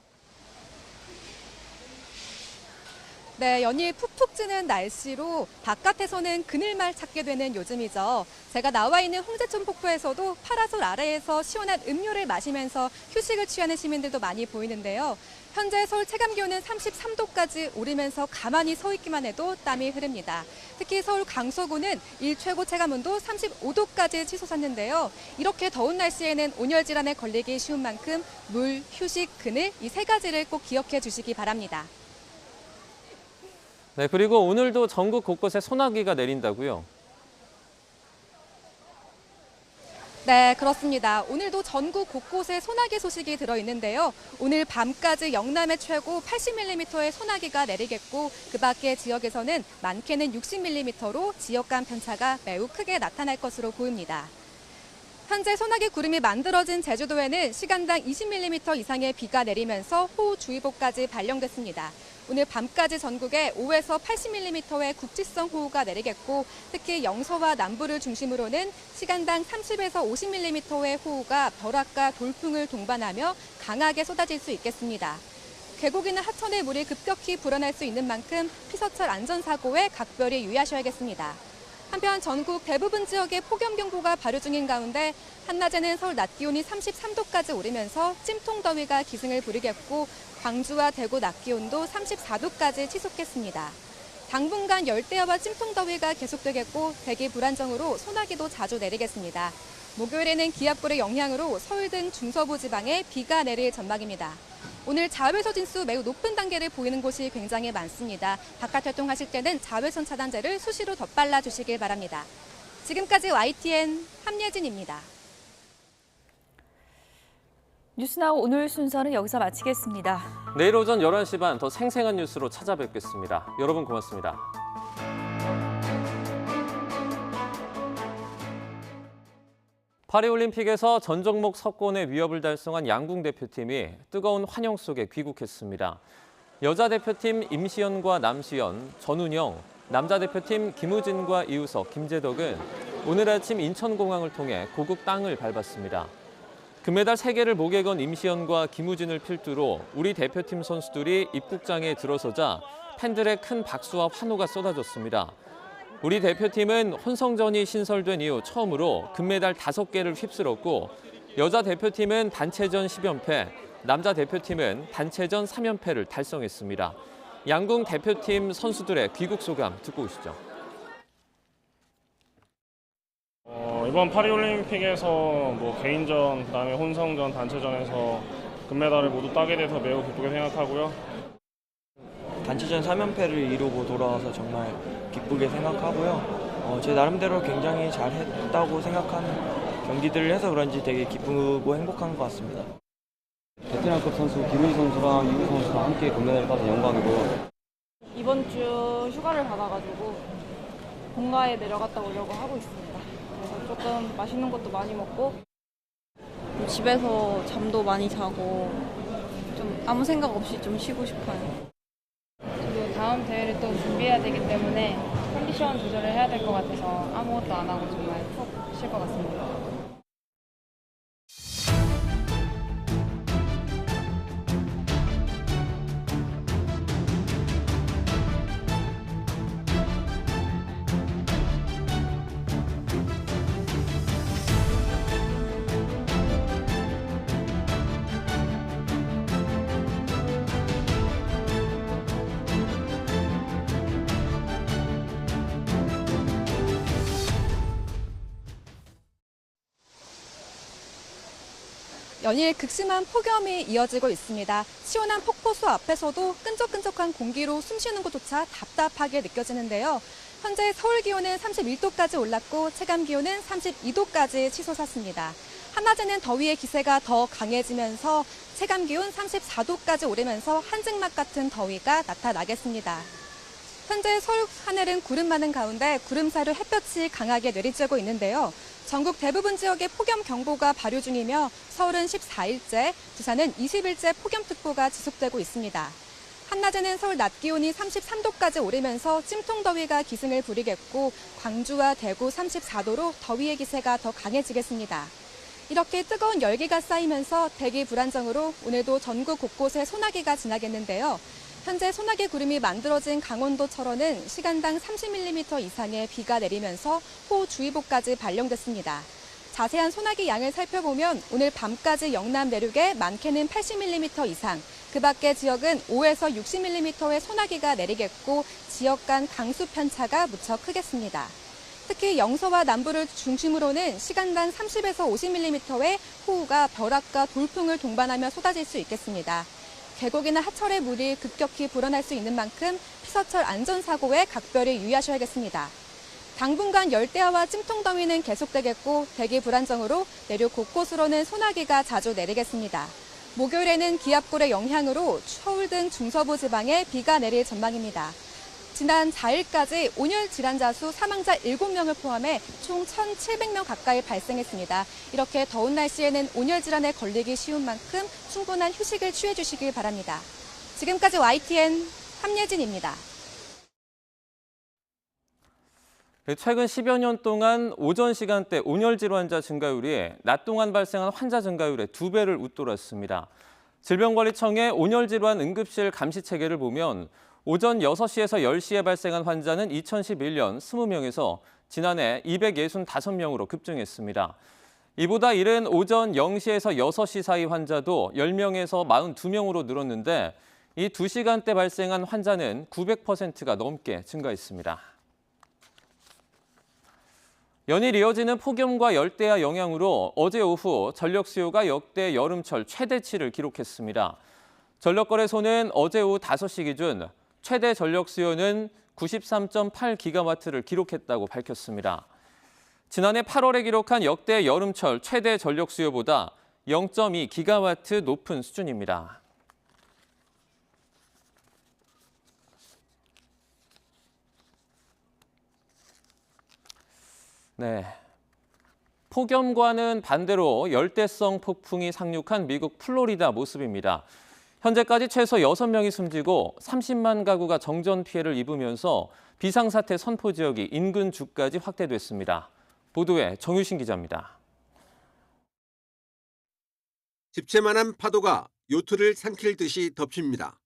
[SPEAKER 19] 네, 연일 푹푹 찌는 날씨로 바깥에서는 그늘만 찾게 되는 요즘이죠. 제가 나와 있는 홍제천 폭포에서도 파라솔 아래에서 시원한 음료를 마시면서 휴식을 취하는 시민들도 많이 보이는데요. 현재 서울 체감기온은 33도까지 오르면서 가만히 서 있기만 해도 땀이 흐릅니다. 특히 서울 강서구는 일 최고 체감온도 35도까지 치솟았는데요. 이렇게 더운 날씨에는 온열 질환에 걸리기 쉬운 만큼 물, 휴식, 그늘 이 세 가지를 꼭 기억해 주시기 바랍니다.
[SPEAKER 9] 네, 그리고 오늘도 전국 곳곳에 소나기가 내린다고요?
[SPEAKER 19] 네, 그렇습니다. 오늘도 전국 곳곳에 소나기 소식이 들어있는데요. 오늘 밤까지 영남의 최고 80mm의 소나기가 내리겠고 그 밖의 지역에서는 많게는 60mm로 지역 간 편차가 매우 크게 나타날 것으로 보입니다. 현재 소나기 구름이 만들어진 제주도에는 시간당 20mm 이상의 비가 내리면서 호우주의보까지 발령됐습니다. 오늘 밤까지 전국에 5에서 80mm의 국지성 호우가 내리겠고 특히 영서와 남부를 중심으로는 시간당 30에서 50mm의 호우가 벼락과 돌풍을 동반하며 강하게 쏟아질 수 있겠습니다. 계곡이나 하천의 물이 급격히 불어날 수 있는 만큼 피서철 안전사고에 각별히 유의하셔야겠습니다. 한편 전국 대부분 지역에 폭염경보가 발효 중인 가운데 한낮에는 서울 낮 기온이 33도까지 오르면서 찜통더위가 기승을 부리겠고 광주와 대구 낮 기온도 34도까지 치솟겠습니다. 당분간 열대야와 찜통더위가 계속되겠고 대기 불안정으로 소나기도 자주 내리겠습니다. 목요일에는 기압골의 영향으로 서울 등 중서부 지방에 비가 내릴 전망입니다. 오늘 자외선 진수 매우 높은 단계를 보이는 곳이 굉장히 많습니다. 바깥 활동하실 때는 자외선 차단제를 수시로 덧발라 주시길 바랍니다. 지금까지 YTN 함예진입니다.
[SPEAKER 1] 뉴스나우 오늘 순서는 여기서 마치겠습니다.
[SPEAKER 9] 내일 오전 11시 반 더 생생한 뉴스로 찾아뵙겠습니다. 여러분 고맙습니다. 파리올림픽에서 전 종목 석권의 위협을 달성한 양궁 대표팀이 뜨거운 환영 속에 귀국했습니다. 여자 대표팀 임시연과 남시연, 전운영, 남자 대표팀 김우진과 이우석, 김재덕은 오늘 아침 인천공항을 통해 고국 땅을 밟았습니다. 금메달 3개를 목에 건 임시연과 김우진을 필두로 우리 대표팀 선수들이 입국장에 들어서자 팬들의 큰 박수와 환호가 쏟아졌습니다. 우리 대표팀은 혼성전이 신설된 이후 처음으로 금메달 5개를 휩쓸었고 여자 대표팀은 단체전 10연패, 남자 대표팀은 단체전 3연패를 달성했습니다. 양궁 대표팀 선수들의 귀국 소감 듣고 오시죠.
[SPEAKER 20] 이번 파리올림픽에서 개인전, 그다음에 혼성전, 단체전에서 금메달을 모두 따게 돼서 매우 기쁘게 생각하고요.
[SPEAKER 21] 단체전 3연패를 이루고 돌아와서 정말 기쁘게 생각하고요. 제 나름대로 굉장히 잘했다고 생각하는 경기들을 해서 그런지 되게 기쁘고 행복한 것 같습니다.
[SPEAKER 22] 베테랑급 선수 김은희 선수랑 이우 선수랑 함께 금메달을 따서 영광이고,
[SPEAKER 23] 이번 주 휴가를 받아가지고 본가에 내려갔다 오려고 하고 있습니다. 그래서 조금 맛있는 것도 많이 먹고 집에서 잠도 많이 자고 좀 아무 생각 없이 좀 쉬고 싶어요. 그리고 다음 대회를 또 준비해야 되기 때문에 컨디션 조절을 해야 될 것 같아서 아무것도 안 하고 정말 푹 쉴 것 같습니다.
[SPEAKER 19] 연일 극심한 폭염이 이어지고 있습니다. 시원한 폭포수 앞에서도 끈적끈적한 공기로 숨쉬는 것조차 답답하게 느껴지는데요. 현재 서울 기온은 31도까지 올랐고 체감 기온은 32도까지 치솟았습니다. 한낮에는 더위의 기세가 더 강해지면서 체감 기온 34도까지 오르면서 한증막 같은 더위가 나타나겠습니다. 현재 서울 하늘은 구름 많은 가운데 구름 사이로 햇볕이 강하게 내리쬐고 있는데요. 전국 대부분 지역에 폭염경보가 발효 중이며 서울은 14일째, 부산은 20일째 폭염특보가 지속되고 있습니다. 한낮에는 서울 낮 기온이 33도까지 오르면서 찜통더위가 기승을 부리겠고 광주와 대구 34도로 더위의 기세가 더 강해지겠습니다. 이렇게 뜨거운 열기가 쌓이면서 대기 불안정으로 오늘도 전국 곳곳에 소나기가 지나겠는데요. 현재 소나기 구름이 만들어진 강원도 철원은 시간당 30mm 이상의 비가 내리면서 호우주의보까지 발령됐습니다. 자세한 소나기 양을 살펴보면 오늘 밤까지 영남 내륙에 많게는 80mm 이상, 그 밖의 지역은 5에서 60mm의 소나기가 내리겠고 지역 간 강수 편차가 무척 크겠습니다. 특히 영서와 남부를 중심으로는 시간당 30에서 50mm의 호우가 벼락과 돌풍을 동반하며 쏟아질 수 있겠습니다. 계곡이나 하천의 물이 급격히 불어날 수 있는 만큼 피서철 안전사고에 각별히 유의하셔야겠습니다. 당분간 열대야와 찜통더위는 계속되겠고 대기 불안정으로 내륙 곳곳으로는 소나기가 자주 내리겠습니다. 목요일에는 기압골의 영향으로 서울 등 중서부 지방에 비가 내릴 전망입니다. 지난 4일까지 온열 질환자 수 사망자 7명을 포함해 총 1,700명 가까이 발생했습니다. 이렇게 더운 날씨에는 온열 질환에 걸리기 쉬운 만큼 충분한 휴식을 취해 주시길 바랍니다. 지금까지 YTN 함예진입니다.
[SPEAKER 9] 최근 10여 년 동안 오전 시간대 온열 질환자 증가율이 낮 동안 발생한 환자 증가율의 2배를 웃돌았습니다. 질병관리청의 온열 질환 응급실 감시 체계를 보면 오전 6시에서 10시에 발생한 환자는 2011년 20명에서 지난해 265명으로 급증했습니다. 이보다 이른 오전 0시에서 6시 사이 환자도 10명에서 42명으로 늘었는데 이 2시간대 발생한 환자는 900%가 넘게 증가했습니다. 연일 이어지는 폭염과 열대야 영향으로 어제 오후 전력 수요가 역대 여름철 최대치를 기록했습니다. 전력거래소는 어제 오후 5시 기준 최대 전력 수요는 93.8기가와트를 기록했다고 밝혔습니다. 지난해 8월에 기록한 역대 여름철 최대 전력 수요보다 0.2기가와트 높은 수준입니다. 네. 폭염과는 반대로 열대성 폭풍이 상륙한 미국 플로리다 모습입니다. 현재까지 최소 6명이 숨지고 30만 가구가 정전 피해를 입으면서 비상사태 선포 지역이 인근 주까지 확대됐습니다. 보도에 정유신 기자입니다.
[SPEAKER 24] 집채만한 파도가 요트를 삼킬 듯이 덮칩니다.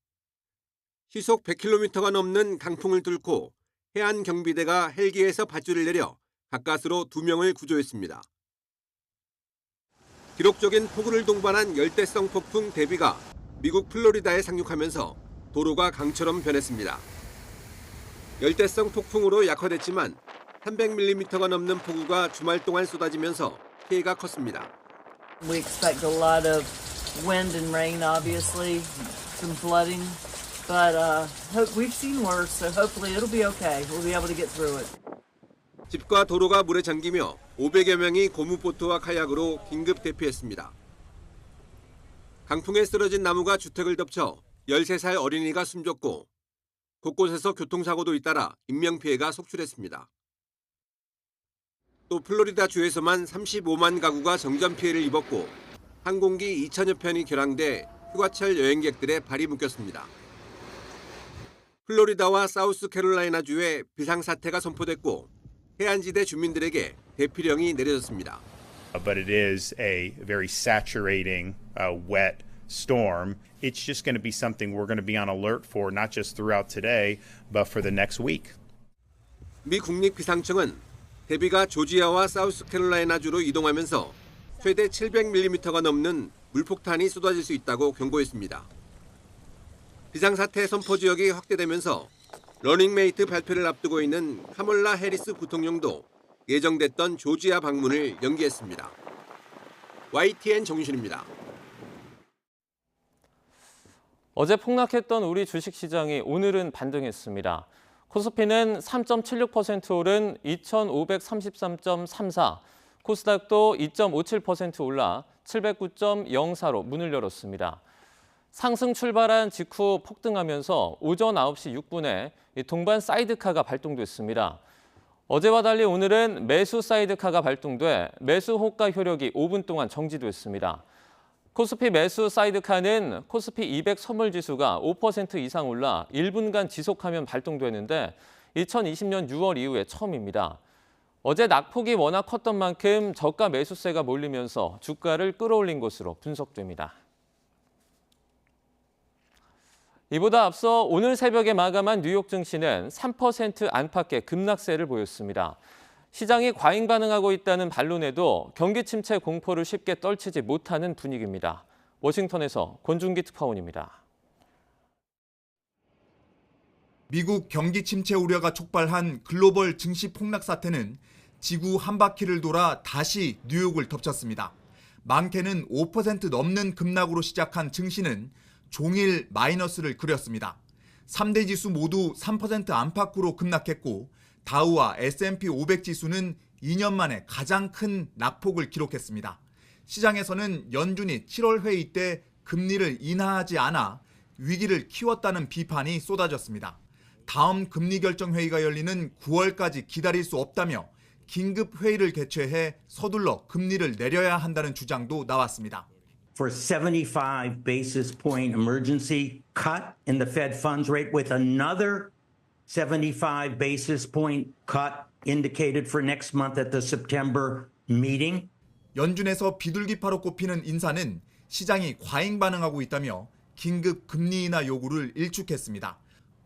[SPEAKER 24] 시속 100km가 넘는 강풍을 뚫고 해안경비대가 헬기에서 밧줄을 내려 가까스로 2명을 구조했습니다. 기록적인 폭우를 동반한 열대성 폭풍 데비가 미국 플로리다에 상륙하면서 도로가 강처럼 변했습니다. 열대성 폭풍으로 약화됐지만 300mm가 넘는 폭우가 주말 동안 쏟아지면서 피해가 컸습니다.
[SPEAKER 2] We expect a lot of wind and rain, obviously, some flooding, but we've seen worse, so hopefully it'll be okay. We'll be able to get through it.
[SPEAKER 24] 집과 도로가 물에 잠기며 500여 명이 고무보트와 카약으로 긴급 대피했습니다. 강풍에 쓰러진 나무가 주택을 덮쳐 13살 어린이가 숨졌고 곳곳에서 교통사고도 잇따라 인명피해가 속출했습니다. 또 플로리다 주에서만 35만 가구가 정전 피해를 입었고 항공기 2천여 편이 결항돼 휴가철 여행객들의 발이 묶였습니다. 플로리다와 사우스캐롤라이나주에 비상사태가 선포됐고 해안지대 주민들에게 대피령이 내려졌습니다.
[SPEAKER 3] But it is a very saturating, wet storm. It's just going to be something we're going to be on alert for, not just throughout today, but for the next week.
[SPEAKER 24] 미 국립기상청은 데비가 조지아와 사우스캐롤라이나주로 이동하면서 최대 700mm가 넘는 물폭탄이 쏟아질 수 있다고 경고했습니다. 비상사태 선포 지역이 확대되면서 러닝메이트 발표를 앞두고 있는 카멀라 해리스 부통령도 예정됐던 조지아 방문을 연기했습니다. YTN 정윤신입니다.
[SPEAKER 9] 어제 폭락했던 우리 주식시장이 오늘은 반등했습니다. 코스피는 3.76% 오른 2,533.34, 코스닥도 2.57% 올라 709.04로 문을 열었습니다. 상승 출발한 직후 폭등하면서 오전 9시 6분에 동반 사이드카가 발동됐습니다. 어제와 달리 오늘은 매수 사이드카가 발동돼 매수 호가 효력이 5분 동안 정지됐습니다. 코스피 매수 사이드카는 코스피 200 선물지수가 5% 이상 올라 1분간 지속하면 발동되는데 2020년 6월 이후에 처음입니다. 어제 낙폭이 워낙 컸던 만큼 저가 매수세가 몰리면서 주가를 끌어올린 것으로 분석됩니다. 이보다 앞서 오늘 새벽에 마감한 뉴욕 증시는 3% 안팎의 급락세를 보였습니다. 시장이 과잉 반응하고 있다는 반론에도 경기 침체 공포를 쉽게 떨치지 못하는 분위기입니다. 워싱턴에서 권준기 특파원입니다.
[SPEAKER 4] 미국 경기 침체 우려가 촉발한 글로벌 증시 폭락 사태는 지구 한 바퀴를 돌아 다시 뉴욕을 덮쳤습니다. 많게는 5% 넘는 급락으로 시작한 증시는 종일 마이너스를 그렸습니다. 3대 지수 모두 3% 안팎으로 급락했고 다우와 S&P 500 지수는 2년 만에 가장 큰 낙폭을 기록했습니다. 시장에서는 연준이 7월 회의 때 금리를 인하하지 않아 위기를 키웠다는 비판이 쏟아졌습니다. 다음 금리 결정 회의가 열리는 9월까지 기다릴 수 없다며 긴급 회의를 개최해 서둘러 금리를 내려야 한다는 주장도 나왔습니다.
[SPEAKER 5] For 75 basis point emergency cut in the Fed funds rate with another 75 basis point cut indicated for next month at the September meeting.
[SPEAKER 4] 연준에서 비둘기파로 꼽히는 인사는 시장이 과잉 반응하고 있다며 긴급 금리 인하 요구를 일축했습니다.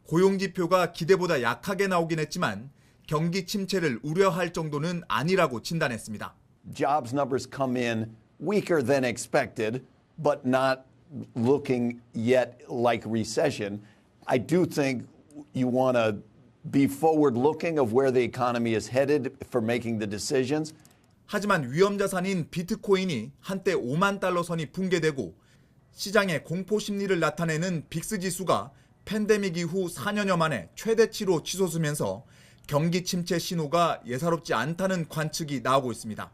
[SPEAKER 4] 고용 지표가 기대보다 약하게 나오긴 했지만 경기 침체를 우려할 정도는 아니라고 진단했습니다.
[SPEAKER 25] Jobs numbers come in weaker than expected, but not looking yet like recession. I do think you want to be forward-looking of where the economy is headed for making the decisions.
[SPEAKER 4] 하지만 위험 자산인 비트코인이 한때 5만 달러 선이 붕괴되고 시장의 공포 심리를 나타내는 빅스 지수가 팬데믹 이후 4년여 만에 최대치로 치솟으면서 경기 침체 신호가 예사롭지 않다는 관측이 나오고 있습니다.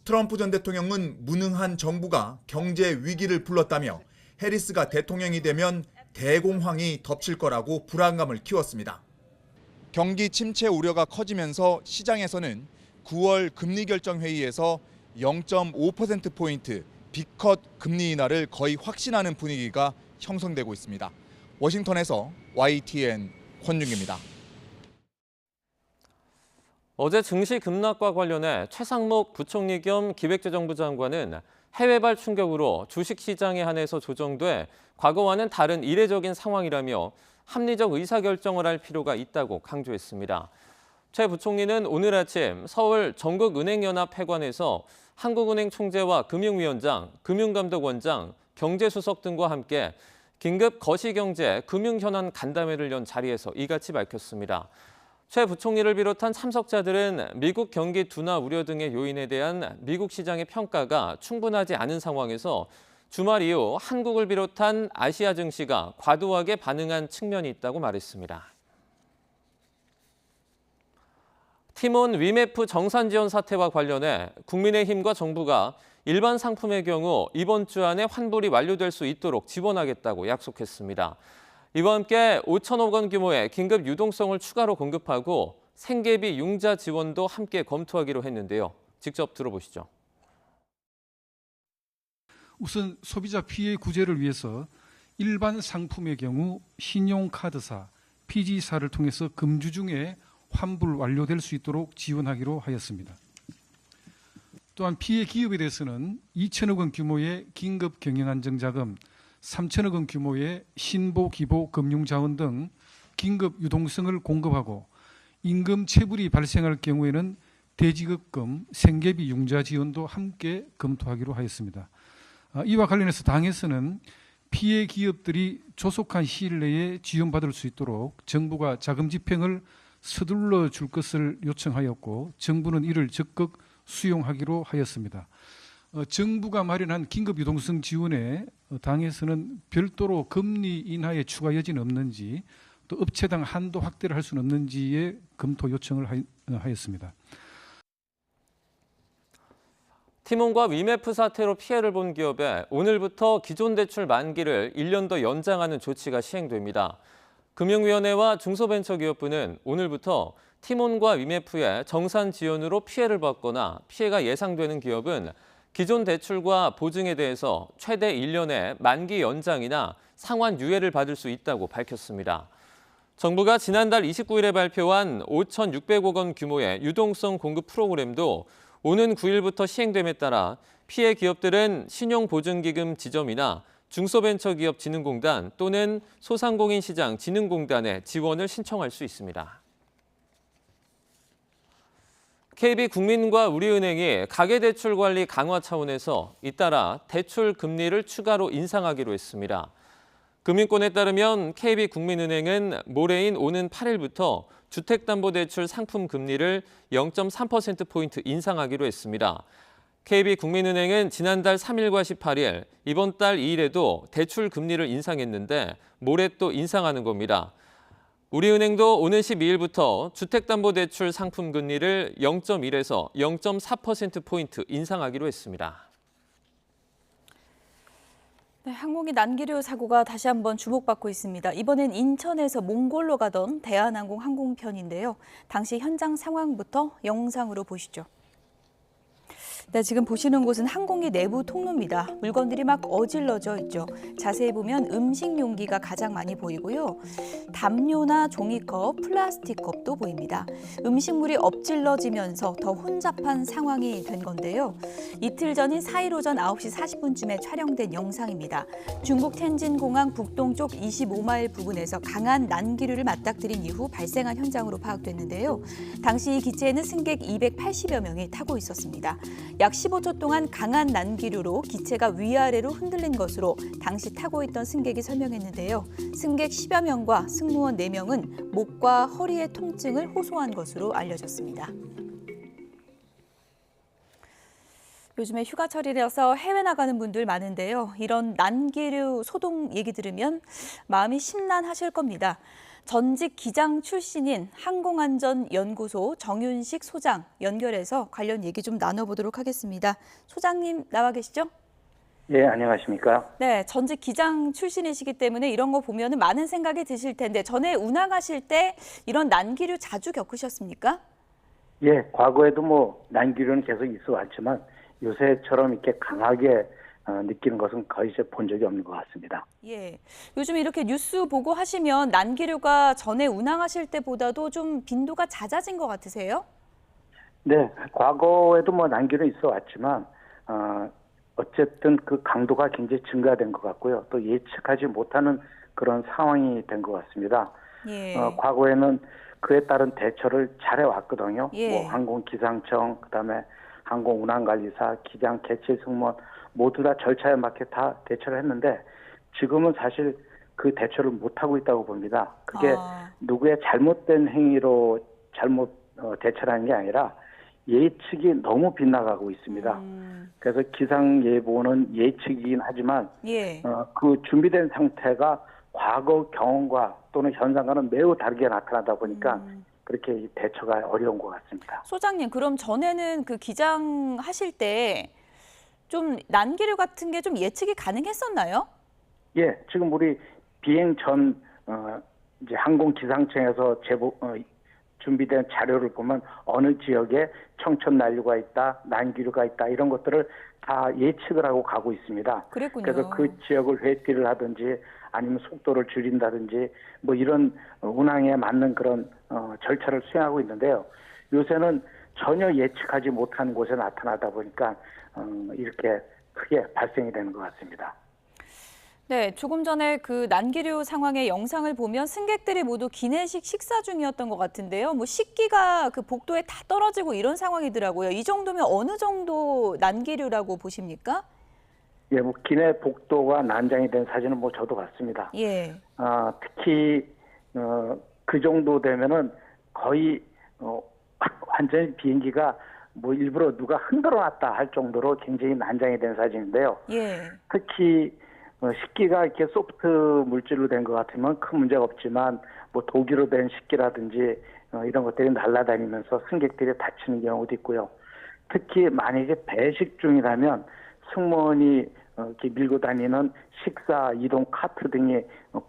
[SPEAKER 4] 트럼프 전 대통령은 무능한 정부가 경제 위기를 불렀다며 해리스가 대통령이 되면 대공황이 덮칠 거라고 불안감을 키웠습니다. 경기 침체 우려가 커지면서 시장에서는 9월 금리 결정 회의에서 0.5%포인트 빅컷 금리 인하를 거의 확신하는 분위기가 형성되고 있습니다. 워싱턴에서 YTN 권준기입니다.
[SPEAKER 9] 어제 증시 급락과 관련해 최상목 부총리 겸 기획재정부 장관은 해외발 충격으로 주식시장에 한해서 조정돼 과거와는 다른 이례적인 상황이라며 합리적 의사결정을 할 필요가 있다고 강조했습니다. 최 부총리는 오늘 아침 서울 전국은행연합회관에서 한국은행 총재와 금융위원장, 금융감독원장, 경제수석 등과 함께 긴급 거시경제 금융현안 간담회를 연 자리에서 이같이 밝혔습니다. 최 부총리를 비롯한 참석자들은 미국 경기 둔화 우려 등의 요인에 대한 미국 시장의 평가가 충분하지 않은 상황에서 주말 이후 한국을 비롯한 아시아 증시가 과도하게 반응한 측면이 있다고 말했습니다. 티몬 위메프 정산 지원 사태와 관련해 국민의힘과 정부가 일반 상품의 경우 이번 주 안에 환불이 완료될 수 있도록 지원하겠다고 약속했습니다. 이와 함께 5천억 원 규모의 긴급 유동성을 추가로 공급하고 생계비 융자 지원도 함께 검토하기로 했는데요. 직접 들어보시죠.
[SPEAKER 6] 우선 소비자 피해 구제를 위해서 일반 상품의 경우 신용카드사, PG사를 통해서 금주 중에 환불 완료될 수 있도록 지원하기로 하였습니다. 또한 피해 기업에 대해서는 2천억 원 규모의 긴급 경영안정자금, 3천억 원 규모의 신보기보 금융자원 등 긴급 유동성을 공급하고 임금 체불이 발생할 경우에는 대지급금, 생계비 융자 지원도 함께 검토하기로 하였습니다. 이와 관련해서 당에서는 피해 기업들이 조속한 시일 내에 지원받을 수 있도록 정부가 자금 집행을 서둘러 줄 것을 요청하였고 정부는 이를 적극 수용하기로 하였습니다. 정부가 마련한 긴급 유동성 지원에 당에서는 별도로 금리 인하의 추가 여지는 없는지 또 업체당 한도 확대를 할 수는 없는지에 검토 요청을 하였습니다.
[SPEAKER 9] 티몬과 위메프 사태로 피해를 본 기업에 오늘부터 기존 대출 만기를 1년 더 연장하는 조치가 시행됩니다. 금융위원회와 중소벤처기업부는 오늘부터 티몬과 위메프의 정산 지연으로 피해를 받거나 피해가 예상되는 기업은 기존 대출과 보증에 대해서 최대 1년의 만기 연장이나 상환 유예를 받을 수 있다고 밝혔습니다. 정부가 지난달 29일에 발표한 5,600억 원 규모의 유동성 공급 프로그램도 오는 9일부터 시행됨에 따라 피해 기업들은 신용보증기금 지점이나 중소벤처기업진흥공단 또는 소상공인시장진흥공단에 지원을 신청할 수 있습니다. KB국민과 우리은행이 가계대출 관리 강화 차원에서 잇따라 대출 금리를 추가로 인상하기로 했습니다. 금융권에 따르면 KB국민은행은 모레인 오는 8일부터 주택담보대출 상품 금리를 0.3%포인트 인상하기로 했습니다. KB국민은행은 지난달 3일과 18일, 이번 달 2일에도 대출 금리를 인상했는데 모레 또 인상하는 겁니다. 우리은행도 오는 12일부터 주택담보대출 상품 금리를 0.1에서 0.4%포인트 인상하기로 했습니다.
[SPEAKER 1] 네, 항공기 난기류 사고가 다시 한번 주목받고 있습니다. 이번엔 인천에서 몽골로 가던 대한항공 항공편인데요. 당시 현장 상황부터 영상으로 보시죠. 네, 지금 보시는 곳은 항공기 내부 통로입니다. 물건들이 막 어질러져 있죠. 자세히 보면 음식 용기가 가장 많이 보이고요. 담요나 종이컵, 플라스틱 컵도 보입니다. 음식물이 엎질러지면서 더 혼잡한 상황이 된 건데요. 이틀 전인 4일 오전 9시 40분쯤에 촬영된 영상입니다. 중국 텐진공항 북동쪽 25마일 부근에서 강한 난기류를 맞닥뜨린 이후 발생한 현장으로 파악됐는데요. 당시 이 기체에는 승객 280여 명이 타고 있었습니다. 약 15초 동안 강한 난기류로 기체가 위아래로 흔들린 것으로 당시 타고 있던 승객이 설명했는데요. 승객 10여 명과 승무원 4명은 목과 허리의 통증을 호소한 것으로 알려졌습니다. 요즘에 휴가철이라서 해외 나가는 분들 많은데요. 이런 난기류 소동 얘기 들으면 마음이 심란하실 겁니다. 전직 기장 출신인 항공안전연구소 정윤식 소장 연결해서 관련 얘기 좀 나눠보도록 하겠습니다. 소장님 나와 계시죠?
[SPEAKER 7] 네, 안녕하십니까?
[SPEAKER 1] 네, 전직 기장 출신이시기 때문에 이런 거 보면 많은 생각이 드실 텐데 전에 운항하실 때 이런 난기류 자주 겪으셨습니까?
[SPEAKER 7] 예, 과거에도 난기류는 계속 있어 왔지만 요새처럼 이렇게 강하게 느끼는 것은 거의 본 적이 없는 것 같습니다.
[SPEAKER 1] 예, 요즘 이렇게 뉴스 보고 하시면 난기류가 전에 운항하실 때보다도 좀 빈도가 잦아진 것 같으세요?
[SPEAKER 7] 네, 과거에도 난기류는 있어 왔지만 어쨌든 그 강도가 굉장히 증가된 것 같고요. 또 예측하지 못하는 그런 상황이 된 것 같습니다.
[SPEAKER 1] 예.
[SPEAKER 7] 과거에는 그에 따른 대처를 잘해왔거든요.
[SPEAKER 1] 예.
[SPEAKER 7] 뭐 항공기상청, 그다음에 항공운항관리사, 기장, 개체 승무원 모두 다 절차에 맞게 다 대처를 했는데 지금은 사실 그 대처를 못하고 있다고 봅니다. 그게 누구의 잘못된 행위로 잘못 대처라는 게 아니라 예측이 너무 빗나가고 있습니다. 그래서 기상예보는 예측이긴 하지만
[SPEAKER 1] 예.
[SPEAKER 7] 그 준비된 상태가 과거 경험과 또는 현상과는 매우 다르게 나타나다 보니까 그렇게 이 대처가 어려운 것 같습니다.
[SPEAKER 1] 소장님, 그럼 전에는 그 기장하실 때 좀 난기류 같은 게 좀 예측이 가능했었나요?
[SPEAKER 7] 예, 지금 우리 비행 전 이제 항공기상청에서 준비된 자료를 보면 어느 지역에 청천 난류가 있다, 난기류가 있다 이런 것들을 다 예측을 하고 가고 있습니다.
[SPEAKER 1] 그랬군요.
[SPEAKER 7] 그래서 그 지역을 회피를 하든지 아니면 속도를 줄인다든지 뭐 이런 운항에 맞는 그런 절차를 수행하고 있는데요. 요새는 전혀 예측하지 못한 곳에 나타나다 보니까 이렇게 크게 발생이 되는 것 같습니다.
[SPEAKER 1] 네, 조금 전에 그 난기류 상황의 영상을 보면 승객들이 모두 기내식 식사 중이었던 것 같은데요. 뭐 식기가 그 복도에 다 떨어지고 이런 상황이더라고요. 이 정도면 어느 정도 난기류라고 보십니까?
[SPEAKER 7] 예, 뭐 기내 복도가 난장이 된 사진은 뭐 저도 봤습니다.
[SPEAKER 1] 예.
[SPEAKER 7] 특히 그 정도 되면은 거의 완전히 비행기가 뭐 일부러 누가 흔들어 놨다 할 정도로 굉장히 난장이 된 사진인데요.
[SPEAKER 1] 예.
[SPEAKER 7] 특히 식기가 이렇게 소프트 물질로 된 것 같으면 큰 문제가 없지만 뭐 독일로 된 식기라든지 이런 것들이 날아다니면서 승객들이 다치는 경우도 있고요. 특히 만약에 배식 중이라면 승무원이 이렇게 밀고 다니는 식사 이동 카트 등이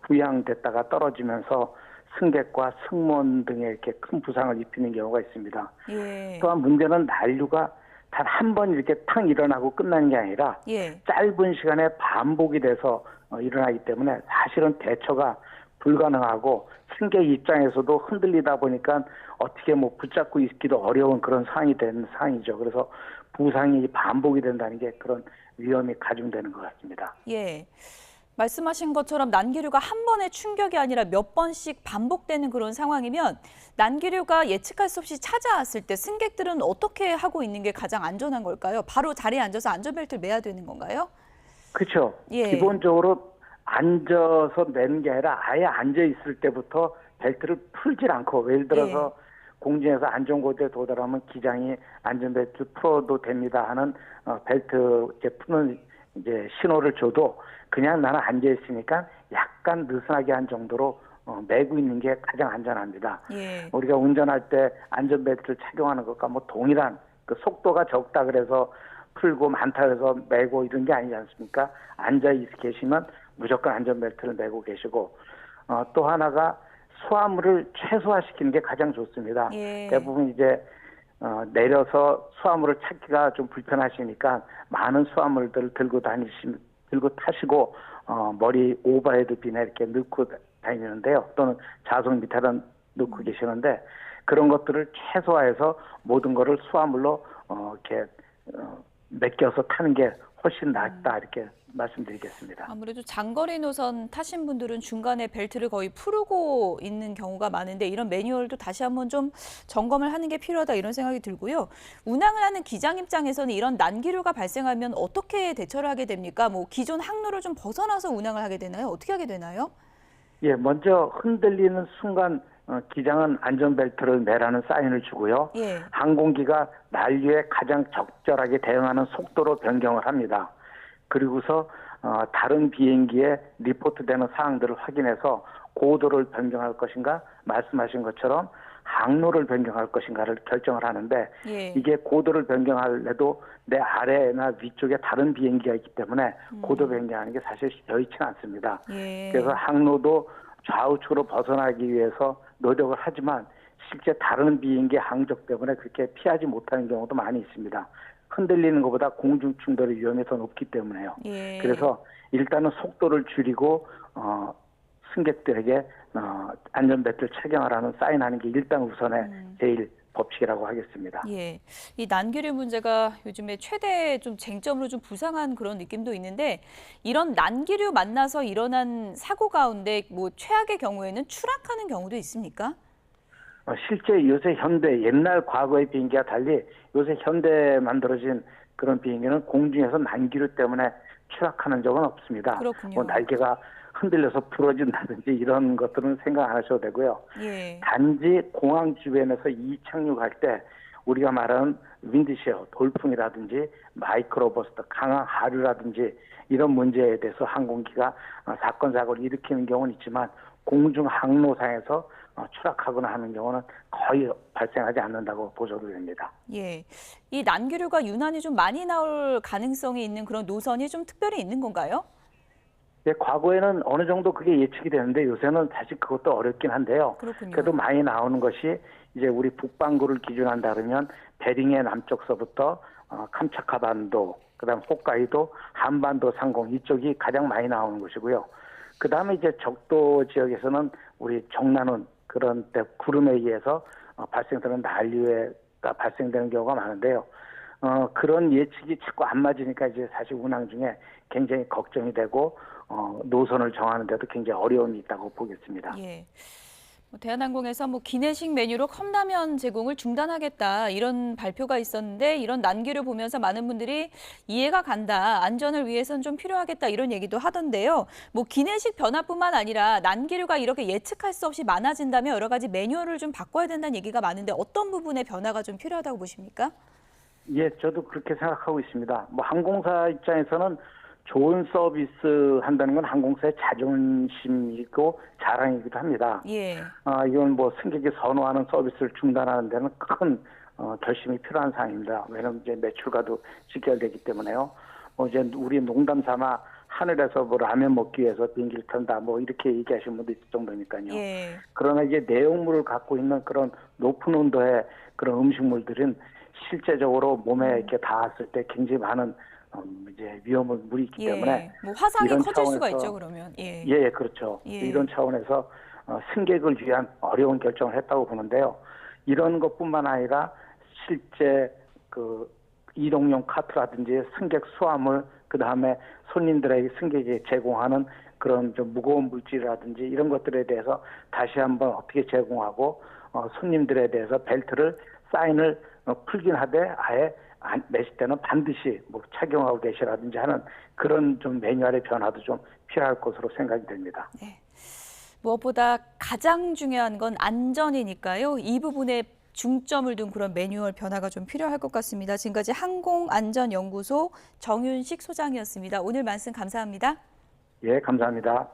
[SPEAKER 7] 부양됐다가 떨어지면서 승객과 승무원 등에 이렇게 큰 부상을 입히는 경우가 있습니다.
[SPEAKER 1] 예.
[SPEAKER 7] 또한 문제는 난류가 단 한 번 이렇게 탁 일어나고 끝나는 게 아니라
[SPEAKER 1] 예.
[SPEAKER 7] 짧은 시간에 반복이 돼서 일어나기 때문에 사실은 대처가 불가능하고 승객 입장에서도 흔들리다 보니까 어떻게 뭐 붙잡고 있기도 어려운 그런 상황이 된 상황이죠. 그래서 부상이 반복이 된다는 게 그런 위험이 가중되는 것 같습니다.
[SPEAKER 1] 예. 말씀하신 것처럼 난기류가 한 번의 충격이 아니라 몇 번씩 반복되는 그런 상황이면 난기류가 예측할 수 없이 찾아왔을 때 승객들은 어떻게 하고 있는 게 가장 안전한 걸까요? 바로 자리에 앉아서 안전벨트를 매야 되는 건가요?
[SPEAKER 7] 그렇죠.
[SPEAKER 1] 예.
[SPEAKER 7] 기본적으로 앉아서 매는 게 아니라 아예 앉아 있을 때부터 벨트를 풀질 않고 예를 들어서 공중에서 안전고도에 도달하면 기장이 안전벨트 풀어도 됩니다 하는 벨트 이제 푸는 이제 신호를 줘도 그냥 나는 앉아 있으니까 약간 느슨하게 한 정도로 매고 있는 게 가장 안전합니다.
[SPEAKER 1] 예.
[SPEAKER 7] 우리가 운전할 때 안전벨트를 착용하는 것과 뭐 동일한 그 속도가 적다 그래서 풀고 많다 그래서 매고 이런 게 아니지 않습니까? 앉아 계시면 무조건 안전벨트를 매고 계시고 또 하나가 수화물을 최소화시키는 게 가장 좋습니다.
[SPEAKER 1] 예.
[SPEAKER 7] 대부분 이제 내려서 수화물을 찾기가 좀 불편하시니까 많은 수화물들을 들고 타시고 머리 오버헤드 빈에 이렇게 넣고 다니는데요. 또는 좌석 밑에다 넣고 계시는데 그런 것들을 최소화해서 모든 것을 수화물로 이렇게 맡겨서 타는 게 훨씬 낫다 이렇게 말씀드리겠습니다.
[SPEAKER 1] 아무래도 장거리 노선 타신 분들은 중간에 벨트를 거의 풀고 있는 경우가 많은데 이런 매뉴얼도 다시 한번 좀 점검을 하는 게 필요하다 이런 생각이 들고요. 운항을 하는 기장 입장에서는 이런 난기류가 발생하면 어떻게 대처를 하게 됩니까? 뭐 기존 항로를 좀 벗어나서 운항을 하게 되나요? 어떻게 하게 되나요?
[SPEAKER 7] 예, 먼저 흔들리는 순간 기장은 안전벨트를 매라는 사인을 주고요.
[SPEAKER 1] 예.
[SPEAKER 7] 항공기가 난류에 가장 적절하게 대응하는 속도로 변경을 합니다. 그리고서 다른 비행기에 리포트되는 사항들을 확인해서 고도를 변경할 것인가 말씀하신 것처럼 항로를 변경할 것인가를 결정을 하는데
[SPEAKER 1] 예.
[SPEAKER 7] 이게 고도를 변경할래도 내 아래나 위쪽에 다른 비행기가 있기 때문에 고도 변경하는 게 사실 여의치 않습니다.
[SPEAKER 1] 예.
[SPEAKER 7] 그래서 항로도 좌우측으로 벗어나기 위해서 노력을 하지만 실제 다른 비행기 항적 때문에 그렇게 피하지 못하는 경우도 많이 있습니다. 흔들리는 것보다 공중 충돌의 위험이 더 높기 때문에요.
[SPEAKER 1] 예.
[SPEAKER 7] 그래서 일단은 속도를 줄이고 승객들에게 안전벨트를 착용하라는 사인하는 게 일단 우선에 제일 법칙이라고 하겠습니다.
[SPEAKER 1] 예, 이 난기류 문제가 요즘에 최대 좀 쟁점으로 좀 부상한 그런 느낌도 있는데 이런 난기류 만나서 일어난 사고 가운데 뭐 최악의 경우에는 추락하는 경우도 있습니까?
[SPEAKER 7] 실제 요새 현대 옛날 과거의 비행기와 달리 요새 현대 만들어진 그런 비행기는 공중에서 난기류 때문에 추락하는 적은 없습니다.
[SPEAKER 1] 그렇군요.
[SPEAKER 7] 뭐 날개가 흔들려서 부러진다든지 이런 것들은 생각 안 하셔도 되고요.
[SPEAKER 1] 예.
[SPEAKER 7] 단지 공항 주변에서 이착륙할 때 우리가 말하는 윈드시어, 돌풍이라든지 마이크로버스트, 강한 하류라든지 이런 문제에 대해서 항공기가 사건 사고를 일으키는 경우는 있지만 공중 항로상에서 추락하거나 하는 경우는 거의 발생하지 않는다고 보셔도 됩니다.
[SPEAKER 1] 예, 이 난기류가 유난히 좀 많이 나올 가능성이 있는 그런 노선이 좀 특별히 있는 건가요?
[SPEAKER 7] 예, 과거에는 어느 정도 그게 예측이 되는데 요새는 사실 그것도 어렵긴 한데요.
[SPEAKER 1] 그렇군요.
[SPEAKER 7] 그래도 많이 나오는 것이 이제 우리 북반구를 기준한다 그러면 베링의 남쪽서부터 캄차카 반도, 그다음 홋카이도, 한반도 상공 이쪽이 가장 많이 나오는 곳이고요. 그다음에 이제 적도 지역에서는 우리 정나눈 그런 때 구름에 의해서 발생되는 난류가 발생되는 경우가 많은데요. 그런 예측이 자꾸 안 맞으니까 이제 사실 운항 중에 굉장히 걱정이 되고 노선을 정하는 데도 굉장히 어려움이 있다고 보겠습니다.
[SPEAKER 1] 예. 대한항공에서 뭐 기내식 메뉴로 컵라면 제공을 중단하겠다 이런 발표가 있었는데 이런 난기류 보면서 많은 분들이 이해가 간다. 안전을 위해서는 좀 필요하겠다 이런 얘기도 하던데요. 뭐 기내식 변화뿐만 아니라 난기류가 이렇게 예측할 수 없이 많아진다면 여러 가지 매뉴얼을 좀 바꿔야 된다는 얘기가 많은데 어떤 부분의 변화가 좀 필요하다고 보십니까?
[SPEAKER 7] 예, 저도 그렇게 생각하고 있습니다. 뭐 항공사 입장에서는 좋은 서비스 한다는 건 항공사의 자존심이고 자랑이기도 합니다.
[SPEAKER 1] 예.
[SPEAKER 7] 이건 뭐 승객이 선호하는 서비스를 중단하는 데는 큰 결심이 필요한 사항입니다. 왜냐하면 이제 매출과도 직결되기 때문에요. 이제 우리 농담 삼아 하늘에서 뭐 라면 먹기 위해서 비행기를 탄다 뭐 이렇게 얘기하시는 분도 있을 정도니까요.
[SPEAKER 1] 예.
[SPEAKER 7] 그러나 이제 내용물을 갖고 있는 그런 높은 온도의 그런 음식물들은 실제적으로 몸에 이렇게 닿았을 때 굉장히 많은 이제 위험한 물이 있기 때문에
[SPEAKER 1] 뭐 화상이
[SPEAKER 7] 이런
[SPEAKER 1] 커질 수가
[SPEAKER 7] 차원에서-
[SPEAKER 1] 있죠, 그러면. 예.
[SPEAKER 7] 예, 그렇죠.
[SPEAKER 1] 예.
[SPEAKER 7] 이런 차원에서 승객을 위한 어려운 결정을 했다고 보는데요. 이런 것뿐만 아니라 실제 그 이동용 카트라든지 승객 수화물, 그 다음에 손님들에게 승객에게 제공하는 그런 좀 무거운 물질이라든지 이런 것들에 대해서 다시 한번 어떻게 제공하고 손님들에 대해서 벨트를 사인을 풀긴 하되 아예 내실 때는 반드시 뭐 착용하고 계시라든지 하는 그런 좀 매뉴얼의 변화도 좀 필요할 것으로 생각이 됩니다.
[SPEAKER 1] 네. 무엇보다 가장 중요한 건 안전이니까요. 이 부분에 중점을 둔 그런 매뉴얼 변화가 좀 필요할 것 같습니다. 지금까지 항공안전연구소 정윤식 소장이었습니다. 오늘 말씀 감사합니다.
[SPEAKER 7] 예, 감사합니다.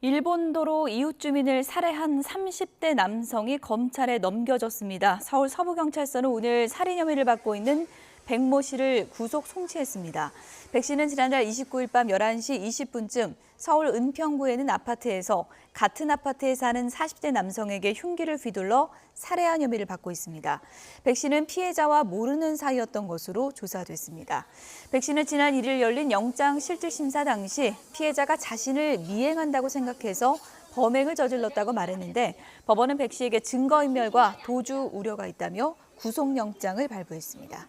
[SPEAKER 1] 일본도로 이웃 주민을 살해한 30대 남성이 검찰에 넘겨졌습니다. 서울 서부경찰서는 오늘 살인 혐의를 받고 있는 백모 씨를 구속 송치했습니다. 백 씨는 지난달 29일 밤 11시 20분쯤 서울 은평구에 있는 아파트에서 같은 아파트에 사는 40대 남성에게 흉기를 휘둘러 살해한 혐의를 받고 있습니다. 백 씨는 피해자와 모르는 사이였던 것으로 조사됐습니다. 백 씨는 지난 1일 열린 영장실질심사 당시 피해자가 자신을 미행한다고 생각해서 범행을 저질렀다고 말했는데 법원은 백 씨에게 증거인멸과 도주 우려가 있다며 구속영장을 발부했습니다.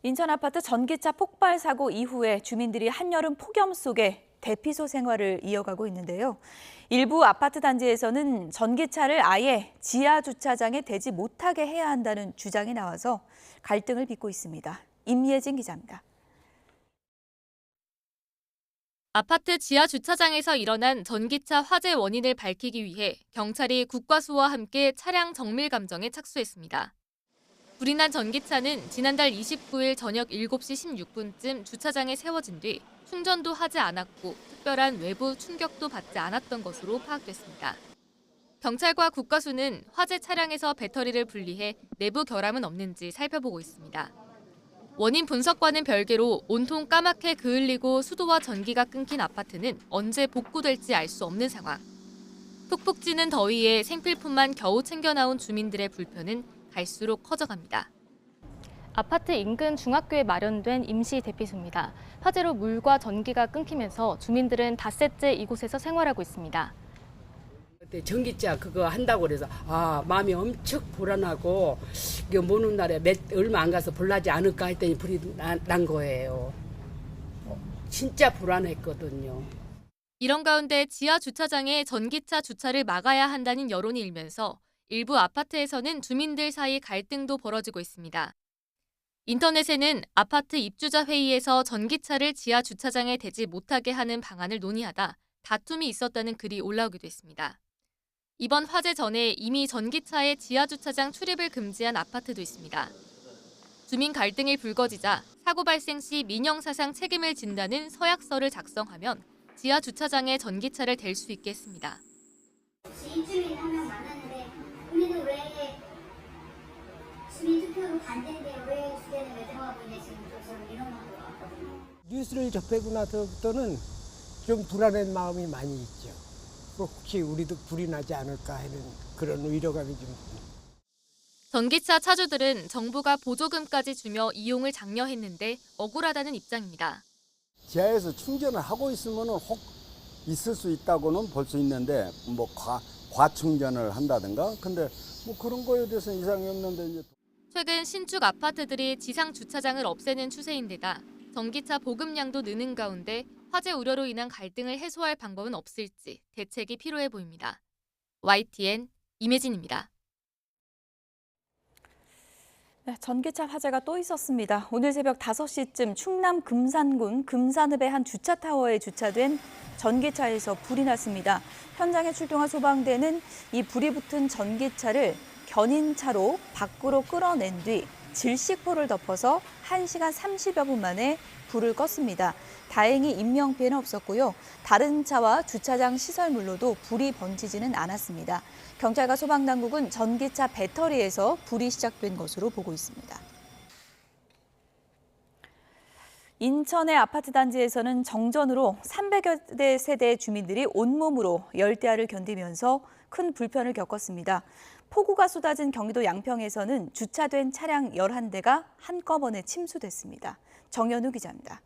[SPEAKER 1] 인천 아파트 전기차 폭발 사고 이후에 주민들이 한여름 폭염 속에 대피소 생활을 이어가고 있는데요. 일부 아파트 단지에서는 전기차를 아예 지하 주차장에 대지 못하게 해야 한다는 주장이 나와서 갈등을 빚고 있습니다. 임예진 기자입니다.
[SPEAKER 8] 아파트 지하 주차장에서 일어난 전기차 화재 원인을 밝히기 위해 경찰이 국과수와 함께 차량 정밀 감정에 착수했습니다. 불이 난 전기차는 지난달 29일 저녁 7시 16분쯤 주차장에 세워진 뒤 충전도 하지 않았고 특별한 외부 충격도 받지 않았던 것으로 파악됐습니다. 경찰과 국과수는 화재 차량에서 배터리를 분리해 내부 결함은 없는지 살펴보고 있습니다. 원인 분석과는 별개로 온통 까맣게 그을리고 수도와 전기가 끊긴 아파트는 언제 복구될지 알 수 없는 상황. 푹푹 찌는 더위에 생필품만 겨우 챙겨 나온 주민들의 불편은 갈수록 커져갑니다.
[SPEAKER 10] 아파트 인근 중학교에 마련된 임시 대피소입니다. 화재로 물과 전기가 끊기면서 주민들은 닷새째 이곳에서 생활하고 있습니다.
[SPEAKER 11] 그때 전기차 그거 한다고 그래서 마음이 엄청 불안하고 이거 모는 날에 얼마 안 가서 불나지 않을까 했더니 불이 난 거예요. 진짜 불안했거든요.
[SPEAKER 8] 이런 가운데 지하 주차장에 전기차 주차를 막아야 한다는 여론이 일면서 일부 아파트에서는 주민들 사이 갈등도 벌어지고 있습니다. 인터넷에는 아파트 입주자 회의에서 전기차를 지하 주차장에 대지 못하게 하는 방안을 논의하다 다툼이 있었다는 글이 올라오기도 했습니다. 이번 화재 전에 이미 전기차에 지하 주차장 출입을 금지한 아파트도 있습니다. 주민 갈등이 불거지자 사고 발생 시 민영사상 책임을 진다는 서약서를 작성하면 지하 주차장에 전기차를 댈 수 있게 했습니다.
[SPEAKER 12] 입주민 한 명 많았는데 우리는 왜 주민 투표로 반대인데 왜 주제는 왜 들어가고 있냐 지금 저는 이런 마음으로 왔거든요.
[SPEAKER 13] 뉴스를 접하고 나서부터는 좀 불안한 마음이 많이 있죠. 혹시 우리도 불이 나지 않을까 하는 그런 우려감이 좀.
[SPEAKER 8] 전기차 차주들은 정부가 보조금까지 주며 이용을 장려했는데 억울하다는 입장입니다.
[SPEAKER 15] 지하에서 충전을 하고 있으면 혹 있을 수 있다고는 볼 수 있는데 뭐 과충전을 한다든가 근데 뭐 그런 거에 대해서 이상이 없는데 이제.
[SPEAKER 8] 최근 신축 아파트들이 지상 주차장을 없애는 추세인데다 전기차 보급량도 느는 가운데 화재 우려로 인한 갈등을 해소할 방법은 없을지 대책이 필요해 보입니다. YTN 임혜진입니다.
[SPEAKER 1] 네, 전기차 화재가 또 있었습니다. 오늘 새벽 5시쯤 충남 금산군 금산읍의 한 주차타워에 주차된 전기차에서 불이 났습니다. 현장에 출동한 소방대는 이 불이 붙은 전기차를 견인차로 밖으로 끌어낸 뒤 질식포를 덮어서 1시간 30여 분 만에 불을 껐습니다. 다행히 인명피해는 없었고요. 다른 차와 주차장 시설물로도 불이 번지지는 않았습니다. 경찰과 소방당국은 전기차 배터리에서 불이 시작된 것으로 보고 있습니다. 인천의 아파트 단지에서는 정전으로 300여 대 세대의 주민들이 온몸으로 열대야를 견디면서 큰 불편을 겪었습니다. 폭우가 쏟아진 경기도 양평에서는 주차된 차량 11대가 한꺼번에 침수됐습니다. 정연우 기자입니다.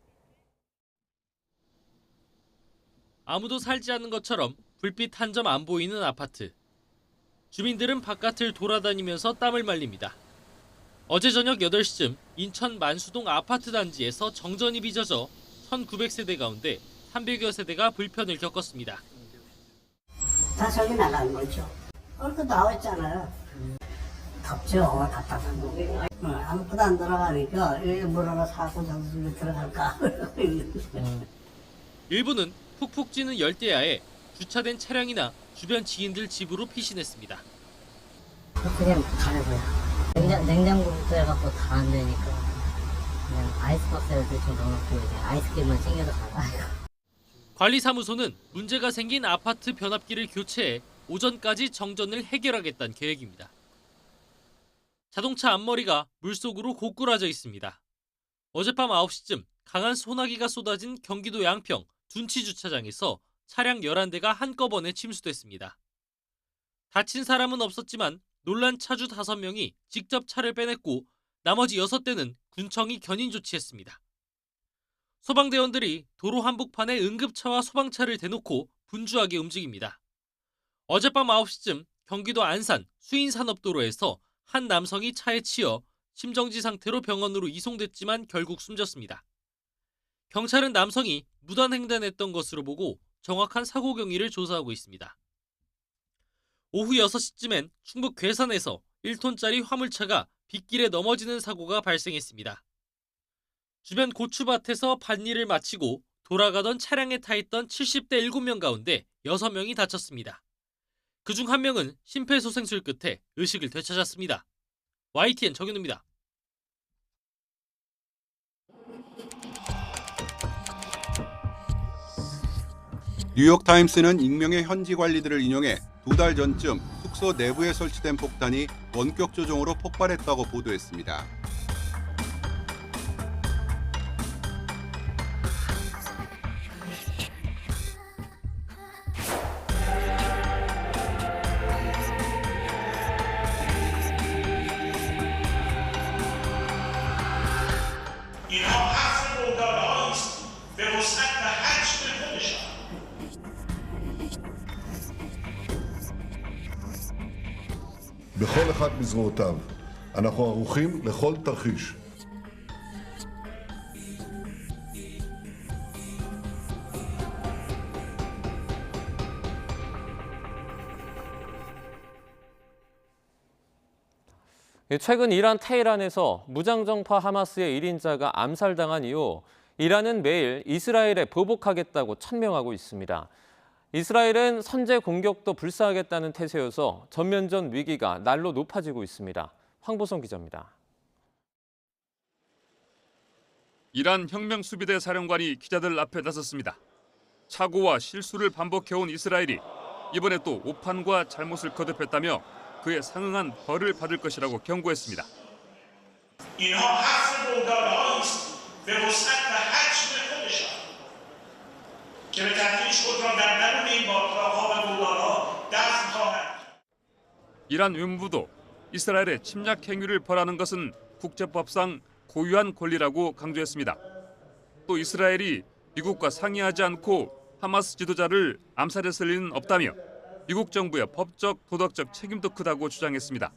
[SPEAKER 26] 아무도 살지 않는 것처럼 불빛 한 점 안 보이는 아파트. 주민들은 바깥을 돌아다니면서 땀을 말립니다. 어제 저녁 8시쯤 인천 만수동 아파트 단지에서 정전이 빚어져 1900세대 가운데 300여 세대가 불편을 겪었습니다.
[SPEAKER 27] 다 저기 나가는 거죠. 얼굴 나와있잖아요. 덥죠. 답답한 거. 아무것도 안 들어가니까 물 하나 사고 장수에 들어갈까.
[SPEAKER 26] 일부는 푹푹 찌는 열대야에 주차된 차량이나 주변 지인들 집으로 피신했습니다.
[SPEAKER 27] 그냥 가려고요. 냉장고부터 해갖고 다 안 되니까 그냥 아이스박스를 대충 넣어놓고 이제 아이스크림만 챙겨서 가요.
[SPEAKER 26] 관리사무소는 문제가 생긴 아파트 변압기를 교체해 오전까지 정전을 해결하겠다는 계획입니다. 자동차 앞머리가 물속으로 고꾸라져 있습니다. 어젯밤 9시쯤 강한 소나기가 쏟아진 경기도 양평 둔치 주차장에서 차량 11대가 한꺼번에 침수됐습니다. 다친 사람은 없었지만 놀란 차주 5명이 직접 차를 빼냈고 나머지 6대는 군청이 견인 조치했습니다. 소방대원들이 도로 한복판에 응급차와 소방차를 대놓고 분주하게 움직입니다. 어젯밤 9시쯤 경기도 안산 수인산업도로에서 한 남성이 차에 치여 심정지 상태로 병원으로 이송됐지만 결국 숨졌습니다. 경찰은 남성이 무단횡단했던 것으로 보고 정확한 사고 경위를 조사하고 있습니다. 오후 6시쯤엔 충북 괴산에서 1톤짜리 화물차가 빗길에 넘어지는 사고가 발생했습니다. 주변 고추밭에서 밭일을 마치고 돌아가던 차량에 타 있던 70대 7명 가운데 6명이 다쳤습니다. 그중 1명은 심폐소생술 끝에 의식을 되찾았습니다. YTN 정윤우입니다.
[SPEAKER 28] 뉴욕타임스는 익명의 현지 관리들을 인용해 2달 전쯤 숙소 내부에 설치된 폭탄이 원격 조종으로 폭발했다고 보도했습니다.
[SPEAKER 14] אחת מזרועותיו. אנחנו ערוכים לכל תרחיש.
[SPEAKER 9] 최근 이란 테헤란에서 무장정파 하마스의 1인자가 암살당한 이후 이란은 매일 이스라엘에 보복하겠다고 천명하고 있습니다. 이스라엘은 선제 공격도 불사하겠다는 태세여서 전면전 위기가 날로 높아지고 있습니다. 황보성 기자입니다.
[SPEAKER 16] 이란 혁명수비대 사령관이 기자들 앞에 나섰습니다. 착오와 실수를 반복해온 이스라엘이 이번에 또 오판과 잘못을 거듭했다며 그에 상응한 벌을 받을 것이라고 경고했습니다. 이란 외무부도 이스라엘의 침략 행위를 벌하는 것은 국제법상 고유한 권리라고 강조했습니다. 또 이스라엘이 미국과 상의하지 않고 하마스 지도자를 암살했을 리는 없다며 미국 정부의 법적, 도덕적 책임도 크다고 주장했습니다.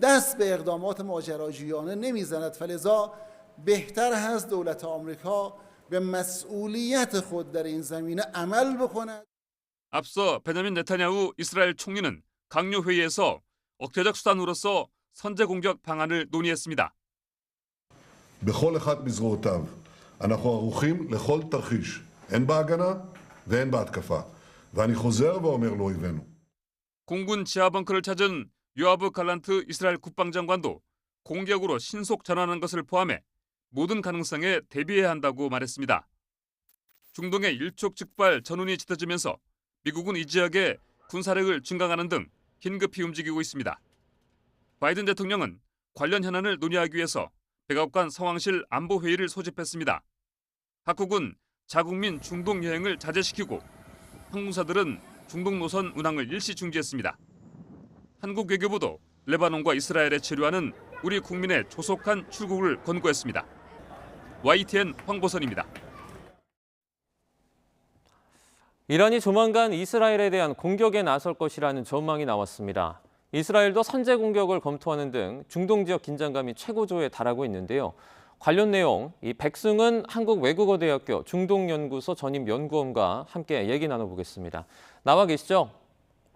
[SPEAKER 17] دست به اقدامات ماجراجویانه نمیزند فلذا بهتر هست دولت آمریکا به مسئولیت خود در این زمینه عمل بکند.
[SPEAKER 16] 앞서 베냐민 네타냐후 이스라엘 총리는 강요 회의에서 억제적 수단으로서 선제 공격 방안을 논의했습니다.
[SPEAKER 14] בכל אחת מזרועותיו. אנחנו ערוכים לכל תרחיש. אין בהגנה ואין בהתקפה. ואני חוזר ואומר לאויבינו.
[SPEAKER 16] 공군 지하 벙커를 찾은 요아브 갈란트 이스라엘 국방장관도 공격으로 신속 전환한 것을 포함해 모든 가능성에 대비해야 한다고 말했습니다. 중동의 일촉즉발 전운이 짙어지면서 미국은 이 지역에 군사력을 증강하는 등 긴급히 움직이고 있습니다. 바이든 대통령은 관련 현안을 논의하기 위해서 백악관 상황실 안보회의를 소집했습니다. 각국은 자국민 중동 여행을 자제시키고 항공사들은 중동 노선 운항을 일시 중지했습니다. 한국 외교부도 레바논과 이스라엘에 체류하는 우리 국민의 조속한 출국을 권고했습니다. YTN 황보선입니다.
[SPEAKER 9] 이란이 조만간 이스라엘에 대한 공격에 나설 것이라는 전망이 나왔습니다. 이스라엘도 선제 공격을 검토하는 등 중동 지역 긴장감이 최고조에 달하고 있는데요. 관련 내용 이 백승은 한국외국어대학교 중동연구소 전임 연구원과 함께 얘기 나눠보겠습니다. 나와 계시죠?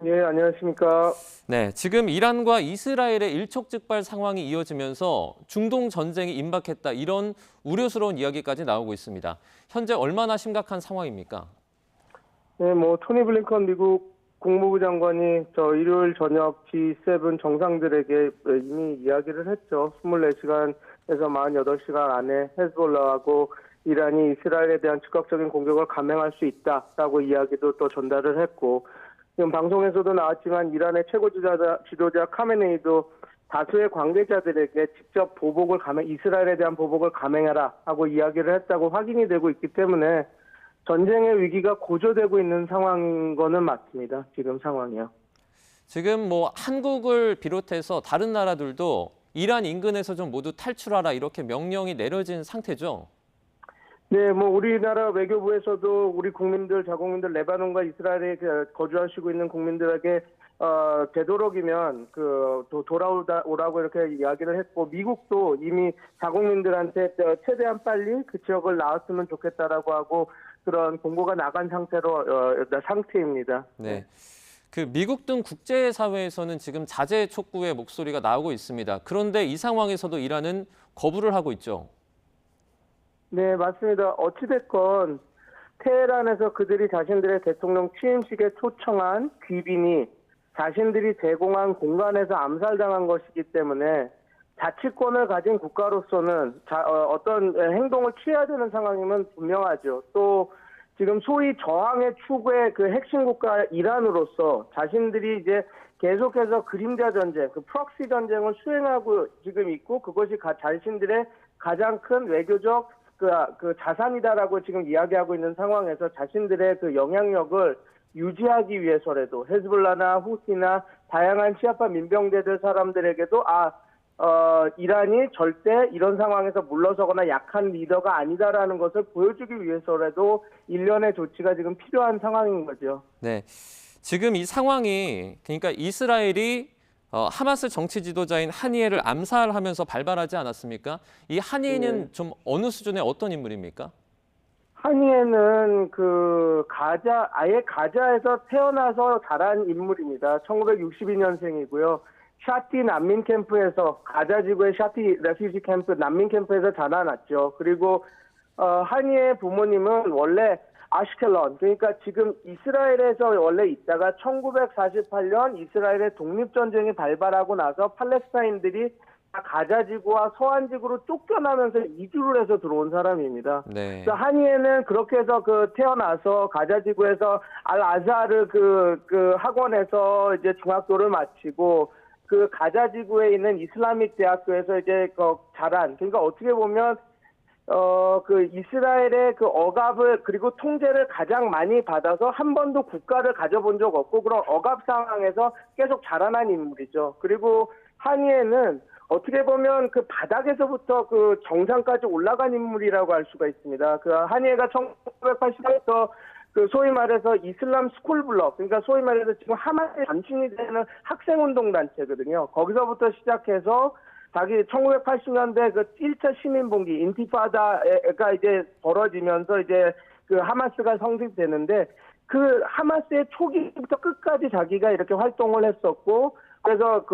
[SPEAKER 18] 예, 안녕하십니까.
[SPEAKER 9] 네, 지금 이란과 이스라엘의 일촉즉발 상황이 이어지면서 중동 전쟁이 임박했다 이런 우려스러운 이야기까지 나오고 있습니다. 현재 얼마나 심각한 상황입니까?
[SPEAKER 18] 네, 토니 블링컨 미국 국무부 장관이 일요일 저녁 G7 정상들에게 이미 이야기를 했죠. 24시간에서 48시간 안에 헤즈볼라하고 이란이 이스라엘에 대한 즉각적인 공격을 감행할 수 있다라고 이야기도 또 전달을 했고, 지금 방송에서도 나왔지만 이란의 최고 지도자 카메네이도 다수의 관계자들에게 직접 이스라엘에 대한 보복을 감행하라 하고 이야기를 했다고 확인이 되고 있기 때문에 전쟁의 위기가 고조되고 있는 상황인 거는 맞습니다. 지금 상황이요.
[SPEAKER 9] 지금 한국을 비롯해서 다른 나라들도 이란 인근에서 좀 모두 탈출하라 이렇게 명령이 내려진 상태죠?
[SPEAKER 18] 네, 우리나라 외교부에서도 우리 국민들, 자국민들, 레바논과 이스라엘에 거주하시고 있는 국민들에게 되도록이면 돌아오라고 이렇게 이야기를 했고, 미국도 이미 자국민들한테 최대한 빨리 그 지역을 나왔으면 좋겠다라고 하고 그런 공고가 나간 상태입니다.
[SPEAKER 9] 네. 미국 등 국제사회에서는 지금 자제 촉구의 목소리가 나오고 있습니다. 그런데 이 상황에서도 이란은 거부를 하고 있죠.
[SPEAKER 18] 네, 맞습니다. 어찌됐건 테헤란에서 그들이 자신들의 대통령 취임식에 초청한 귀빈이 자신들이 제공한 공간에서 암살당한 것이기 때문에 자치권을 가진 국가로서는 어떤 행동을 취해야 되는 상황이면 분명하죠. 또 지금 소위 저항의 축의 핵심 국가 이란으로서 자신들이 이제 계속해서 그림자 전쟁, 프록시 전쟁을 수행하고 지금 있고, 그것이 자신들의 가장 큰 외교적 자산이다라고 지금 이야기하고 있는 상황에서 자신들의 영향력을 유지하기 위해서라도 헤즈볼라나 후티나 다양한 시아파 민병대들 사람들에게도 이란이 절대 이런 상황에서 물러서거나 약한 리더가 아니다라는 것을 보여주기 위해서라도 일련의 조치가 지금 필요한 상황인 거죠.
[SPEAKER 9] 네, 지금 이 상황이 그러니까 이스라엘이 하마스 정치 지도자인 하니에를 암살하면서 발발하지 않았습니까? 이 하니에는 좀 어느 수준의 어떤 인물입니까?
[SPEAKER 18] 하니에는 아예 가자에서 태어나서 자란 인물입니다. 1962년생이고요. 샤티 난민 캠프에서, 가자 지구의 샤티 레퓨지 캠프 난민 캠프에서 자라났죠. 그리고 하니의 부모님은 원래 아슈켈론, 그러니까 지금 이스라엘에서 원래 있다가 1948년 이스라엘의 독립전쟁이 발발하고 나서 팔레스타인들이 가자 지구와 서안 지구로 쫓겨나면서 이주를 해서 들어온 사람입니다.
[SPEAKER 9] 네.
[SPEAKER 18] 그래서 하니에는 그렇게 해서 태어나서 가자 지구에서 알 아자르 학원에서 이제 중학교를 마치고 가자 지구에 있는 이슬라믹 대학교에서 이제 자란, 그러니까 어떻게 보면 이스라엘의 억압을 그리고 통제를 가장 많이 받아서 한 번도 국가를 가져본 적 없고 그런 억압 상황에서 계속 자라난 인물이죠. 그리고 하니에는 어떻게 보면 바닥에서부터 정상까지 올라간 인물이라고 할 수가 있습니다. 하니에가 1980년부터 소위 말해서 이슬람 스쿨블럭, 그러니까 소위 말해서 지금 하마스의 단신이 되는 학생운동 단체거든요. 거기서부터 시작해서 자기 1980년대 1차 시민봉기 인티파다가 이제 벌어지면서 이제 하마스가 성립되는데 하마스의 초기부터 끝까지 자기가 이렇게 활동을 했었고, 그래서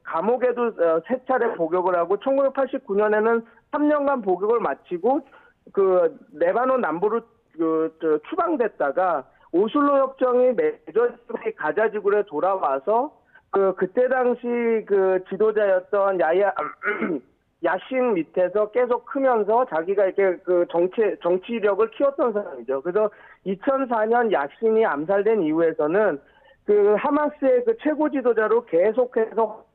[SPEAKER 18] 감옥에도 3차례 복역을 하고 1989년에는 3년간 복역을 마치고 레바논 남부로 추방됐다가 오슬로 협정이 맺어진 가자 지구에 돌아와서 그때 당시 지도자였던 야신 밑에서 계속 크면서 자기가 이렇게 정치력을 키웠던 사람이죠. 그래서 2004년 야신이 암살된 이후에서는 하마스의 최고 지도자로 계속해서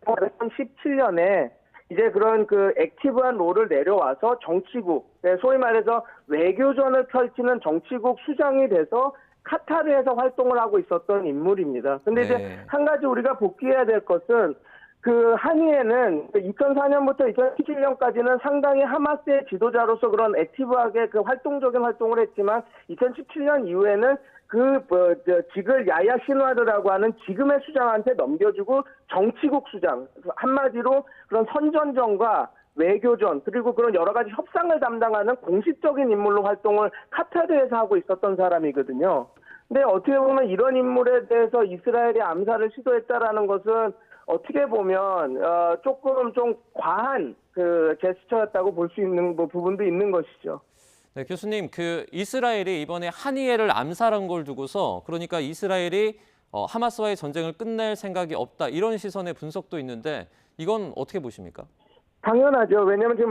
[SPEAKER 18] 2017년에 이제 그런 액티브한 롤을 내려와서 정치국, 소위 말해서 외교전을 펼치는 정치국 수장이 돼서 카타르에서 활동을 하고 있었던 인물입니다. 근데 이제 한 가지 우리가 복귀해야 될 것은 하니에는 2004년부터 2017년까지는 상당히 하마스의 지도자로서 그런 액티브하게 활동적인 활동을 했지만 2017년 이후에는 직을 야야 시누아르라고 하는 지금의 수장한테 넘겨주고 정치국 수장, 한마디로 그런 선전전과 외교전 그리고 그런 여러 가지 협상을 담당하는 공식적인 인물로 활동을 카타르에서 하고 있었던 사람이거든요. 근데 어떻게 보면 이런 인물에 대해서 이스라엘이 암살을 시도했다라는 것은 어떻게 보면 조금 좀 과한 제스처였다고 볼 수 있는 부분도 있는 것이죠.
[SPEAKER 9] 네, 교수님, 이스라엘이 이번에 하니에를 암살한 걸 두고서 그러니까 이스라엘이 하마스와의 전쟁을 끝낼 생각이 없다 이런 시선의 분석도 있는데 이건 어떻게 보십니까?
[SPEAKER 18] 당연하죠. 왜냐하면 지금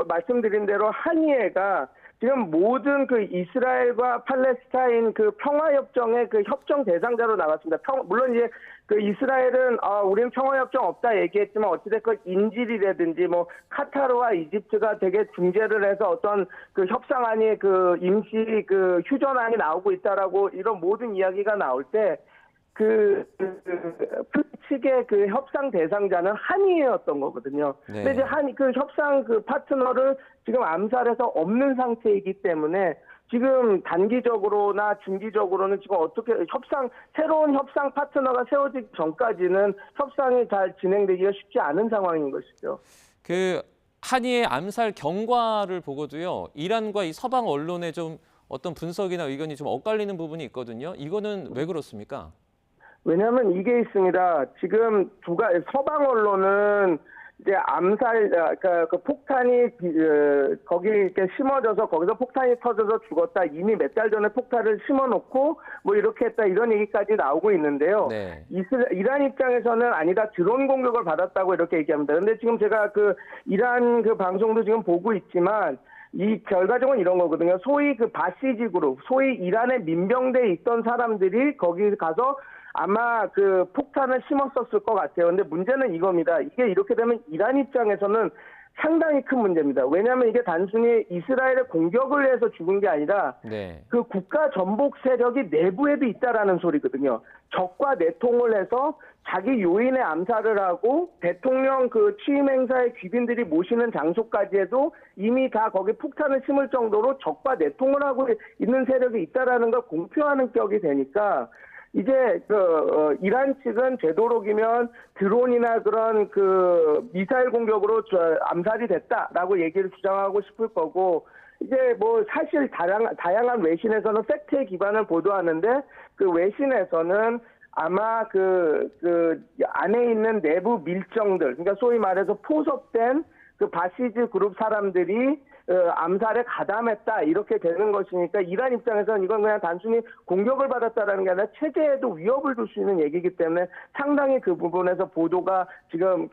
[SPEAKER 18] 말씀드린 대로 하니에가 지금 모든 이스라엘과 팔레스타인 평화협정의 협정 대상자로 나갔습니다. 물론 이제 이스라엘은 우리는 평화협정 없다 얘기했지만 어찌됐건 인질이라든지 카타르와 이집트가 되게 중재를 해서 어떤 협상안이 임시 휴전안이 나오고 있다라고 이런 모든 이야기가 나올 때 측의 협상 대상자는 하니에였던 거거든요.
[SPEAKER 9] 네.
[SPEAKER 18] 근데 이제 협상 파트너를 지금 암살해서 없는 상태이기 때문에 지금 단기적으로나 중기적으로는 지금 어떻게 새로운 협상 파트너가 세워지기 전까지는 협상이 잘 진행되기가 쉽지 않은 상황인 것이죠.
[SPEAKER 9] 하니의 암살 경과를 보고도요, 이란과 이 서방 언론의 좀 어떤 분석이나 의견이 좀 엇갈리는 부분이 있거든요. 이거는 왜 그렇습니까?
[SPEAKER 18] 왜냐하면 이게 있습니다. 지금 서방 언론은 이제 암살, 폭탄이 거기 이렇게 심어져서 거기서 폭탄이 터져서 죽었다. 이미 몇 달 전에 폭탄을 심어놓고 이렇게 했다 이런 얘기까지 나오고 있는데요.
[SPEAKER 9] 네.
[SPEAKER 18] 이란 입장에서는 아니다. 드론 공격을 받았다고 이렇게 얘기합니다. 근데 지금 제가 이란 방송도 지금 보고 있지만 이 결과적으로 이런 거거든요. 소위 바시지 그룹, 소위 이란의 민병대에 있던 사람들이 거기 가서 아마 폭탄을 심었었을 것 같아요. 근데 문제는 이겁니다. 이게 이렇게 되면 이란 입장에서는 상당히 큰 문제입니다. 왜냐하면 이게 단순히 이스라엘의 공격을 해서 죽은 게 아니라 국가 전복 세력이 내부에도 있다라는 소리거든요. 적과 내통을 해서 자기 요인의 암살을 하고 대통령 취임 행사에 귀빈들이 모시는 장소까지 해도 이미 다 거기 폭탄을 심을 정도로 적과 내통을 하고 있는 세력이 있다라는 걸 공표하는 격이 되니까 이제 이란 측은 되도록이면 드론이나 그런 미사일 공격으로 암살이 됐다라고 얘기를 주장하고 싶을 거고, 이제 뭐 사실 다양한 외신에서는 팩트에 기반을 보도하는데, 그 외신에서는 아마 안에 있는 내부 밀정들, 그러니까 소위 말해서 포섭된 그 바시즈 그룹 사람들이 암살에 가담했다 이렇게 되는 것이니까, 이란 입장에서는 이건 그냥 단순히 공격을 받았다라는 게 아니라 체제에도 위협을 줄 수 있는 얘기이기 때문에 상당히 그 부분에서 보도가 지금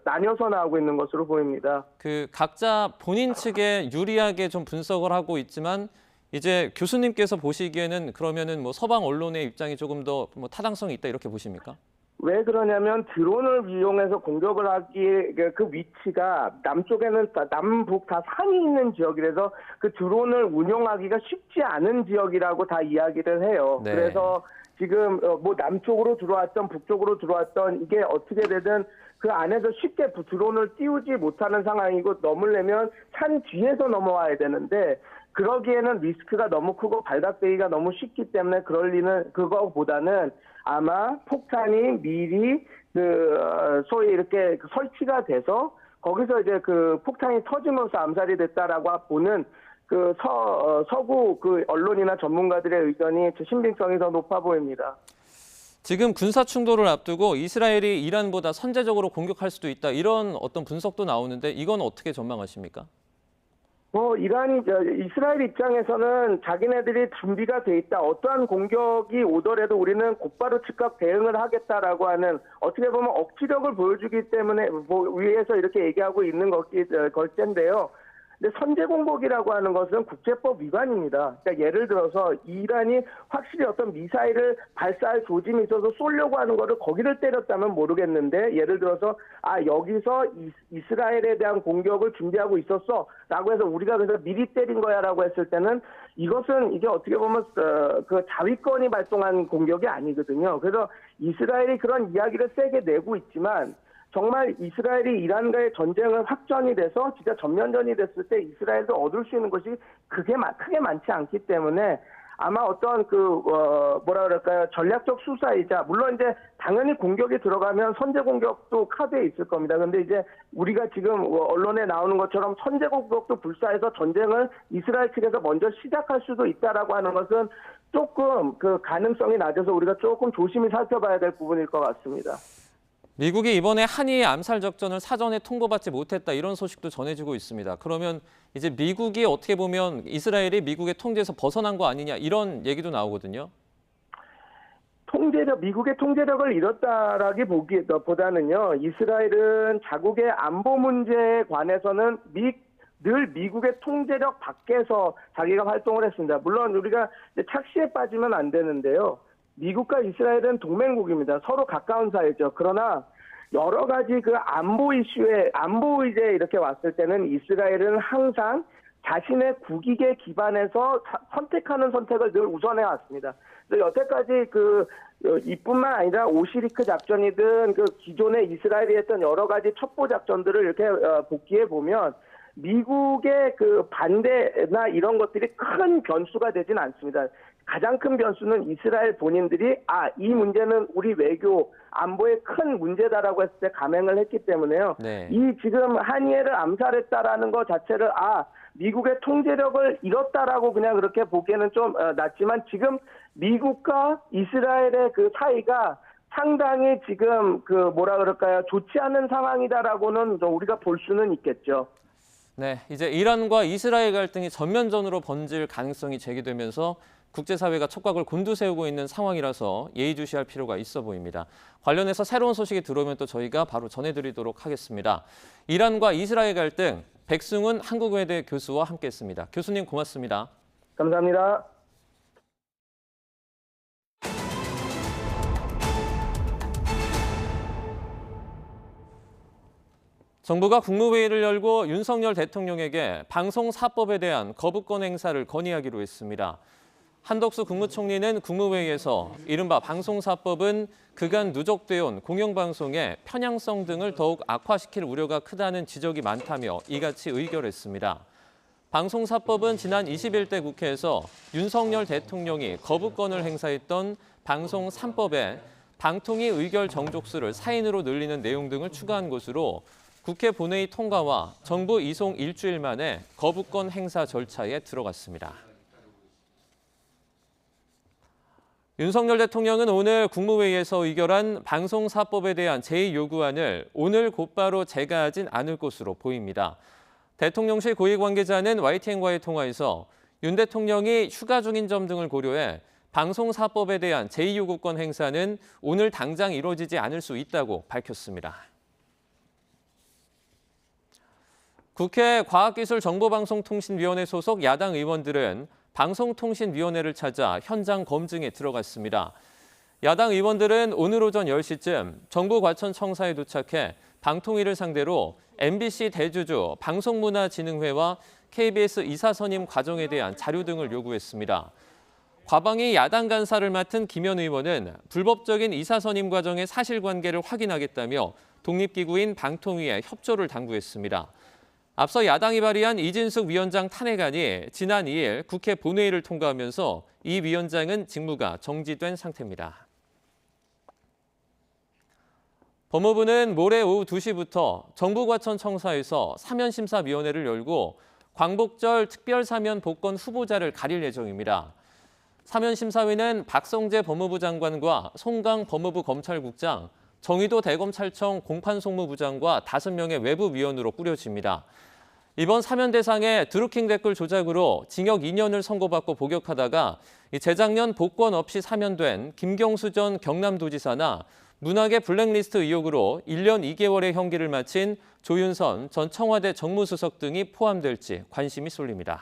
[SPEAKER 18] 나뉘어서 나오고 있는 것으로 보입니다.
[SPEAKER 9] 각자 본인 측에 유리하게 좀 분석을 하고 있지만, 이제 교수님께서 보시기에는 그러면은 뭐 서방 언론의 입장이 조금 더 뭐 타당성이 있다 이렇게 보십니까?
[SPEAKER 18] 왜 그러냐면 드론을 이용해서 공격을 하기에 그 위치가 남쪽에는 남북 다 산이 있는 지역이라서 그 드론을 운용하기가 쉽지 않은 지역이라고 다 이야기를 해요.
[SPEAKER 9] 네.
[SPEAKER 18] 그래서 지금 뭐 남쪽으로 들어왔던 북쪽으로 들어왔던 이게 어떻게 되든 그 안에서 쉽게 드론을 띄우지 못하는 상황이고, 넘으려면 산 뒤에서 넘어와야 되는데 그러기에는 리스크가 너무 크고 발각되기가 너무 쉽기 때문에 그거보다는 아마 폭탄이 미리 소위 이렇게 신비가 돼서 거기서 이제 폭탄이 터지면서 암살이 됐다라고 보는 서구 언론이나 전문가들의 의견이 신빙성이 더 높아 보입니다.
[SPEAKER 9] 지금 군사 충돌을 앞두고 이스라엘이 이란보다 선제적으로 공격할 수도 있다, 이런 어떤 분석도 나오는데 이건 어떻게 전망하십니까?
[SPEAKER 18] 이스라엘 입장에서는 자기네들이 준비가 돼 있다, 어떠한 공격이 오더라도 우리는 곧바로 즉각 대응을 하겠다라고 하는, 어떻게 보면 억지력을 보여주기 때문에 위에서 이렇게 얘기하고 있는 걸텐데요. 근데 선제 공격이라고 하는 것은 국제법 위반입니다. 그러니까 예를 들어서 이란이 확실히 어떤 미사일을 발사할 조짐이 있어서 쏘려고 하는 거를 거기를 때렸다면 모르겠는데, 예를 들어서 여기서 이스라엘에 대한 공격을 준비하고 있었어 라고 해서 우리가 그래서 미리 때린 거야 라고 했을 때는 이게 어떻게 보면 자위권이 발동한 공격이 아니거든요. 그래서 이스라엘이 그런 이야기를 세게 내고 있지만, 정말 이스라엘이 이란과의 전쟁을 확전이 돼서 진짜 전면전이 됐을 때 이스라엘도 얻을 수 있는 것이 크게 많지 않기 때문에, 아마 어떤 전략적 수사이자, 물론 이제 당연히 공격이 들어가면 선제 공격도 카드에 있을 겁니다. 근데 이제 우리가 지금 언론에 나오는 것처럼 선제 공격도 불사해서 전쟁을 이스라엘 측에서 먼저 시작할 수도 있다라고 하는 것은 조금 가능성이 낮아서 우리가 조금 조심히 살펴봐야 될 부분일 것 같습니다.
[SPEAKER 9] 미국이 이번에 한이의 암살 작전을 사전에 통보받지 못했다, 이런 소식도 전해지고 있습니다. 그러면 이제 미국이 어떻게 보면 이스라엘이 미국의 통제에서 벗어난 거 아니냐, 이런 얘기도 나오거든요.
[SPEAKER 18] 미국의 통제력을 잃었다라기보다는요, 이스라엘은 자국의 안보 문제에 관해서는 늘 미국의 통제력 밖에서 자기가 활동을 했습니다. 물론 우리가 착시에 빠지면 안 되는데요. 미국과 이스라엘은 동맹국입니다. 서로 가까운 사이죠. 그러나 여러 가지 안보 의제에 이렇게 왔을 때는 이스라엘은 항상 자신의 국익에 기반해서 선택하는 선택을 늘 우선해 왔습니다. 그래서 여태까지 이뿐만 아니라 오시리크 작전이든 기존에 이스라엘이 했던 여러 가지 첩보 작전들을 이렇게 복기해 보면 미국의 반대나 이런 것들이 큰 변수가 되진 않습니다. 가장 큰 변수는 이스라엘 본인들이 이 문제는 우리 외교 안보의 큰 문제다라고 했을 때 감행을 했기 때문에요.
[SPEAKER 9] 네.
[SPEAKER 18] 이 지금 한이엘을 암살했다라는 것 자체를 미국의 통제력을 잃었다라고 그냥 그렇게 보기에는 좀 낮지만, 지금 미국과 이스라엘의 사이가 상당히 지금 좋지 않은 상황이다라고는 우리가 볼 수는 있겠죠.
[SPEAKER 9] 네, 이제 이란과 이스라엘 갈등이 전면전으로 번질 가능성이 제기되면서 국제사회가 촉각을 곤두세우고 있는 상황이라서 예의주시할 필요가 있어 보입니다. 관련해서 새로운 소식이 들어오면 또 저희가 바로 전해드리도록 하겠습니다. 이란과 이스라엘 갈등, 백승훈 한국외대 교수와 함께했습니다. 교수님 고맙습니다.
[SPEAKER 18] 감사합니다.
[SPEAKER 9] 정부가 국무회의를 열고 윤석열 대통령에게 방송사법에 대한 거부권 행사를 건의하기로 했습니다. 한덕수 국무총리는 국무회의에서 이른바 방송사법은 그간 누적되어 온 공영방송의 편향성 등을 더욱 악화시킬 우려가 크다는 지적이 많다며 이같이 의결했습니다. 방송사법은 지난 21대 국회에서 윤석열 대통령이 거부권을 행사했던 방송 3법에 방통위 의결 정족수를 4인으로 늘리는 내용 등을 추가한 것으로 국회 본회의 통과와 정부 이송 일주일 만에 거부권 행사 절차에 들어갔습니다. 윤석열 대통령은 오늘 국무회의에서 의결한 방송사법에 대한 제2요구안을 오늘 곧바로 제거하진 않을 것으로 보입니다. 대통령실 고위 관계자는 YTN과의 통화에서 윤 대통령이 휴가 중인 점 등을 고려해 방송사법에 대한 제2요구권 행사는 오늘 당장 이루어지지 않을 수 있다고 밝혔습니다. 국회 과학기술정보방송통신위원회 소속 야당 의원들은 방송통신위원회를 찾아 현장 검증에 들어갔습니다. 야당 의원들은 오늘 오전 10시쯤 정부 과천청사에 도착해 방통위를 상대로 MBC 대주주 방송문화진흥회와 KBS 이사 선임 과정에 대한 자료 등을 요구했습니다. 과방위 야당 간사를 맡은 김현 의원은 불법적인 이사 선임 과정의 사실관계를 확인하겠다며 독립기구인 방통위에 협조를 당부했습니다. 앞서 야당이 발의한 이진숙 위원장 탄핵안이 지난 2일 국회 본회의를 통과하면서 이 위원장은 직무가 정지된 상태입니다. 법무부는 모레 오후 2시부터 정부 과천청사에서 사면심사위원회를 열고 광복절 특별사면 복권 후보자를 가릴 예정입니다. 사면심사위는 박성재 법무부 장관과 송강 법무부 검찰국장, 정의도 대검찰청 공판송무부장과 5명의 외부위원으로 꾸려집니다. 이번 사면 대상에 드루킹 댓글 조작으로 징역 2년을 선고받고 복역하다가 재작년 복권 없이 사면된 김경수 전 경남도지사나 문학의 블랙리스트 의혹으로 1년 2개월의 형기를 마친 조윤선 전 청와대 정무수석 등이 포함될지 관심이 쏠립니다.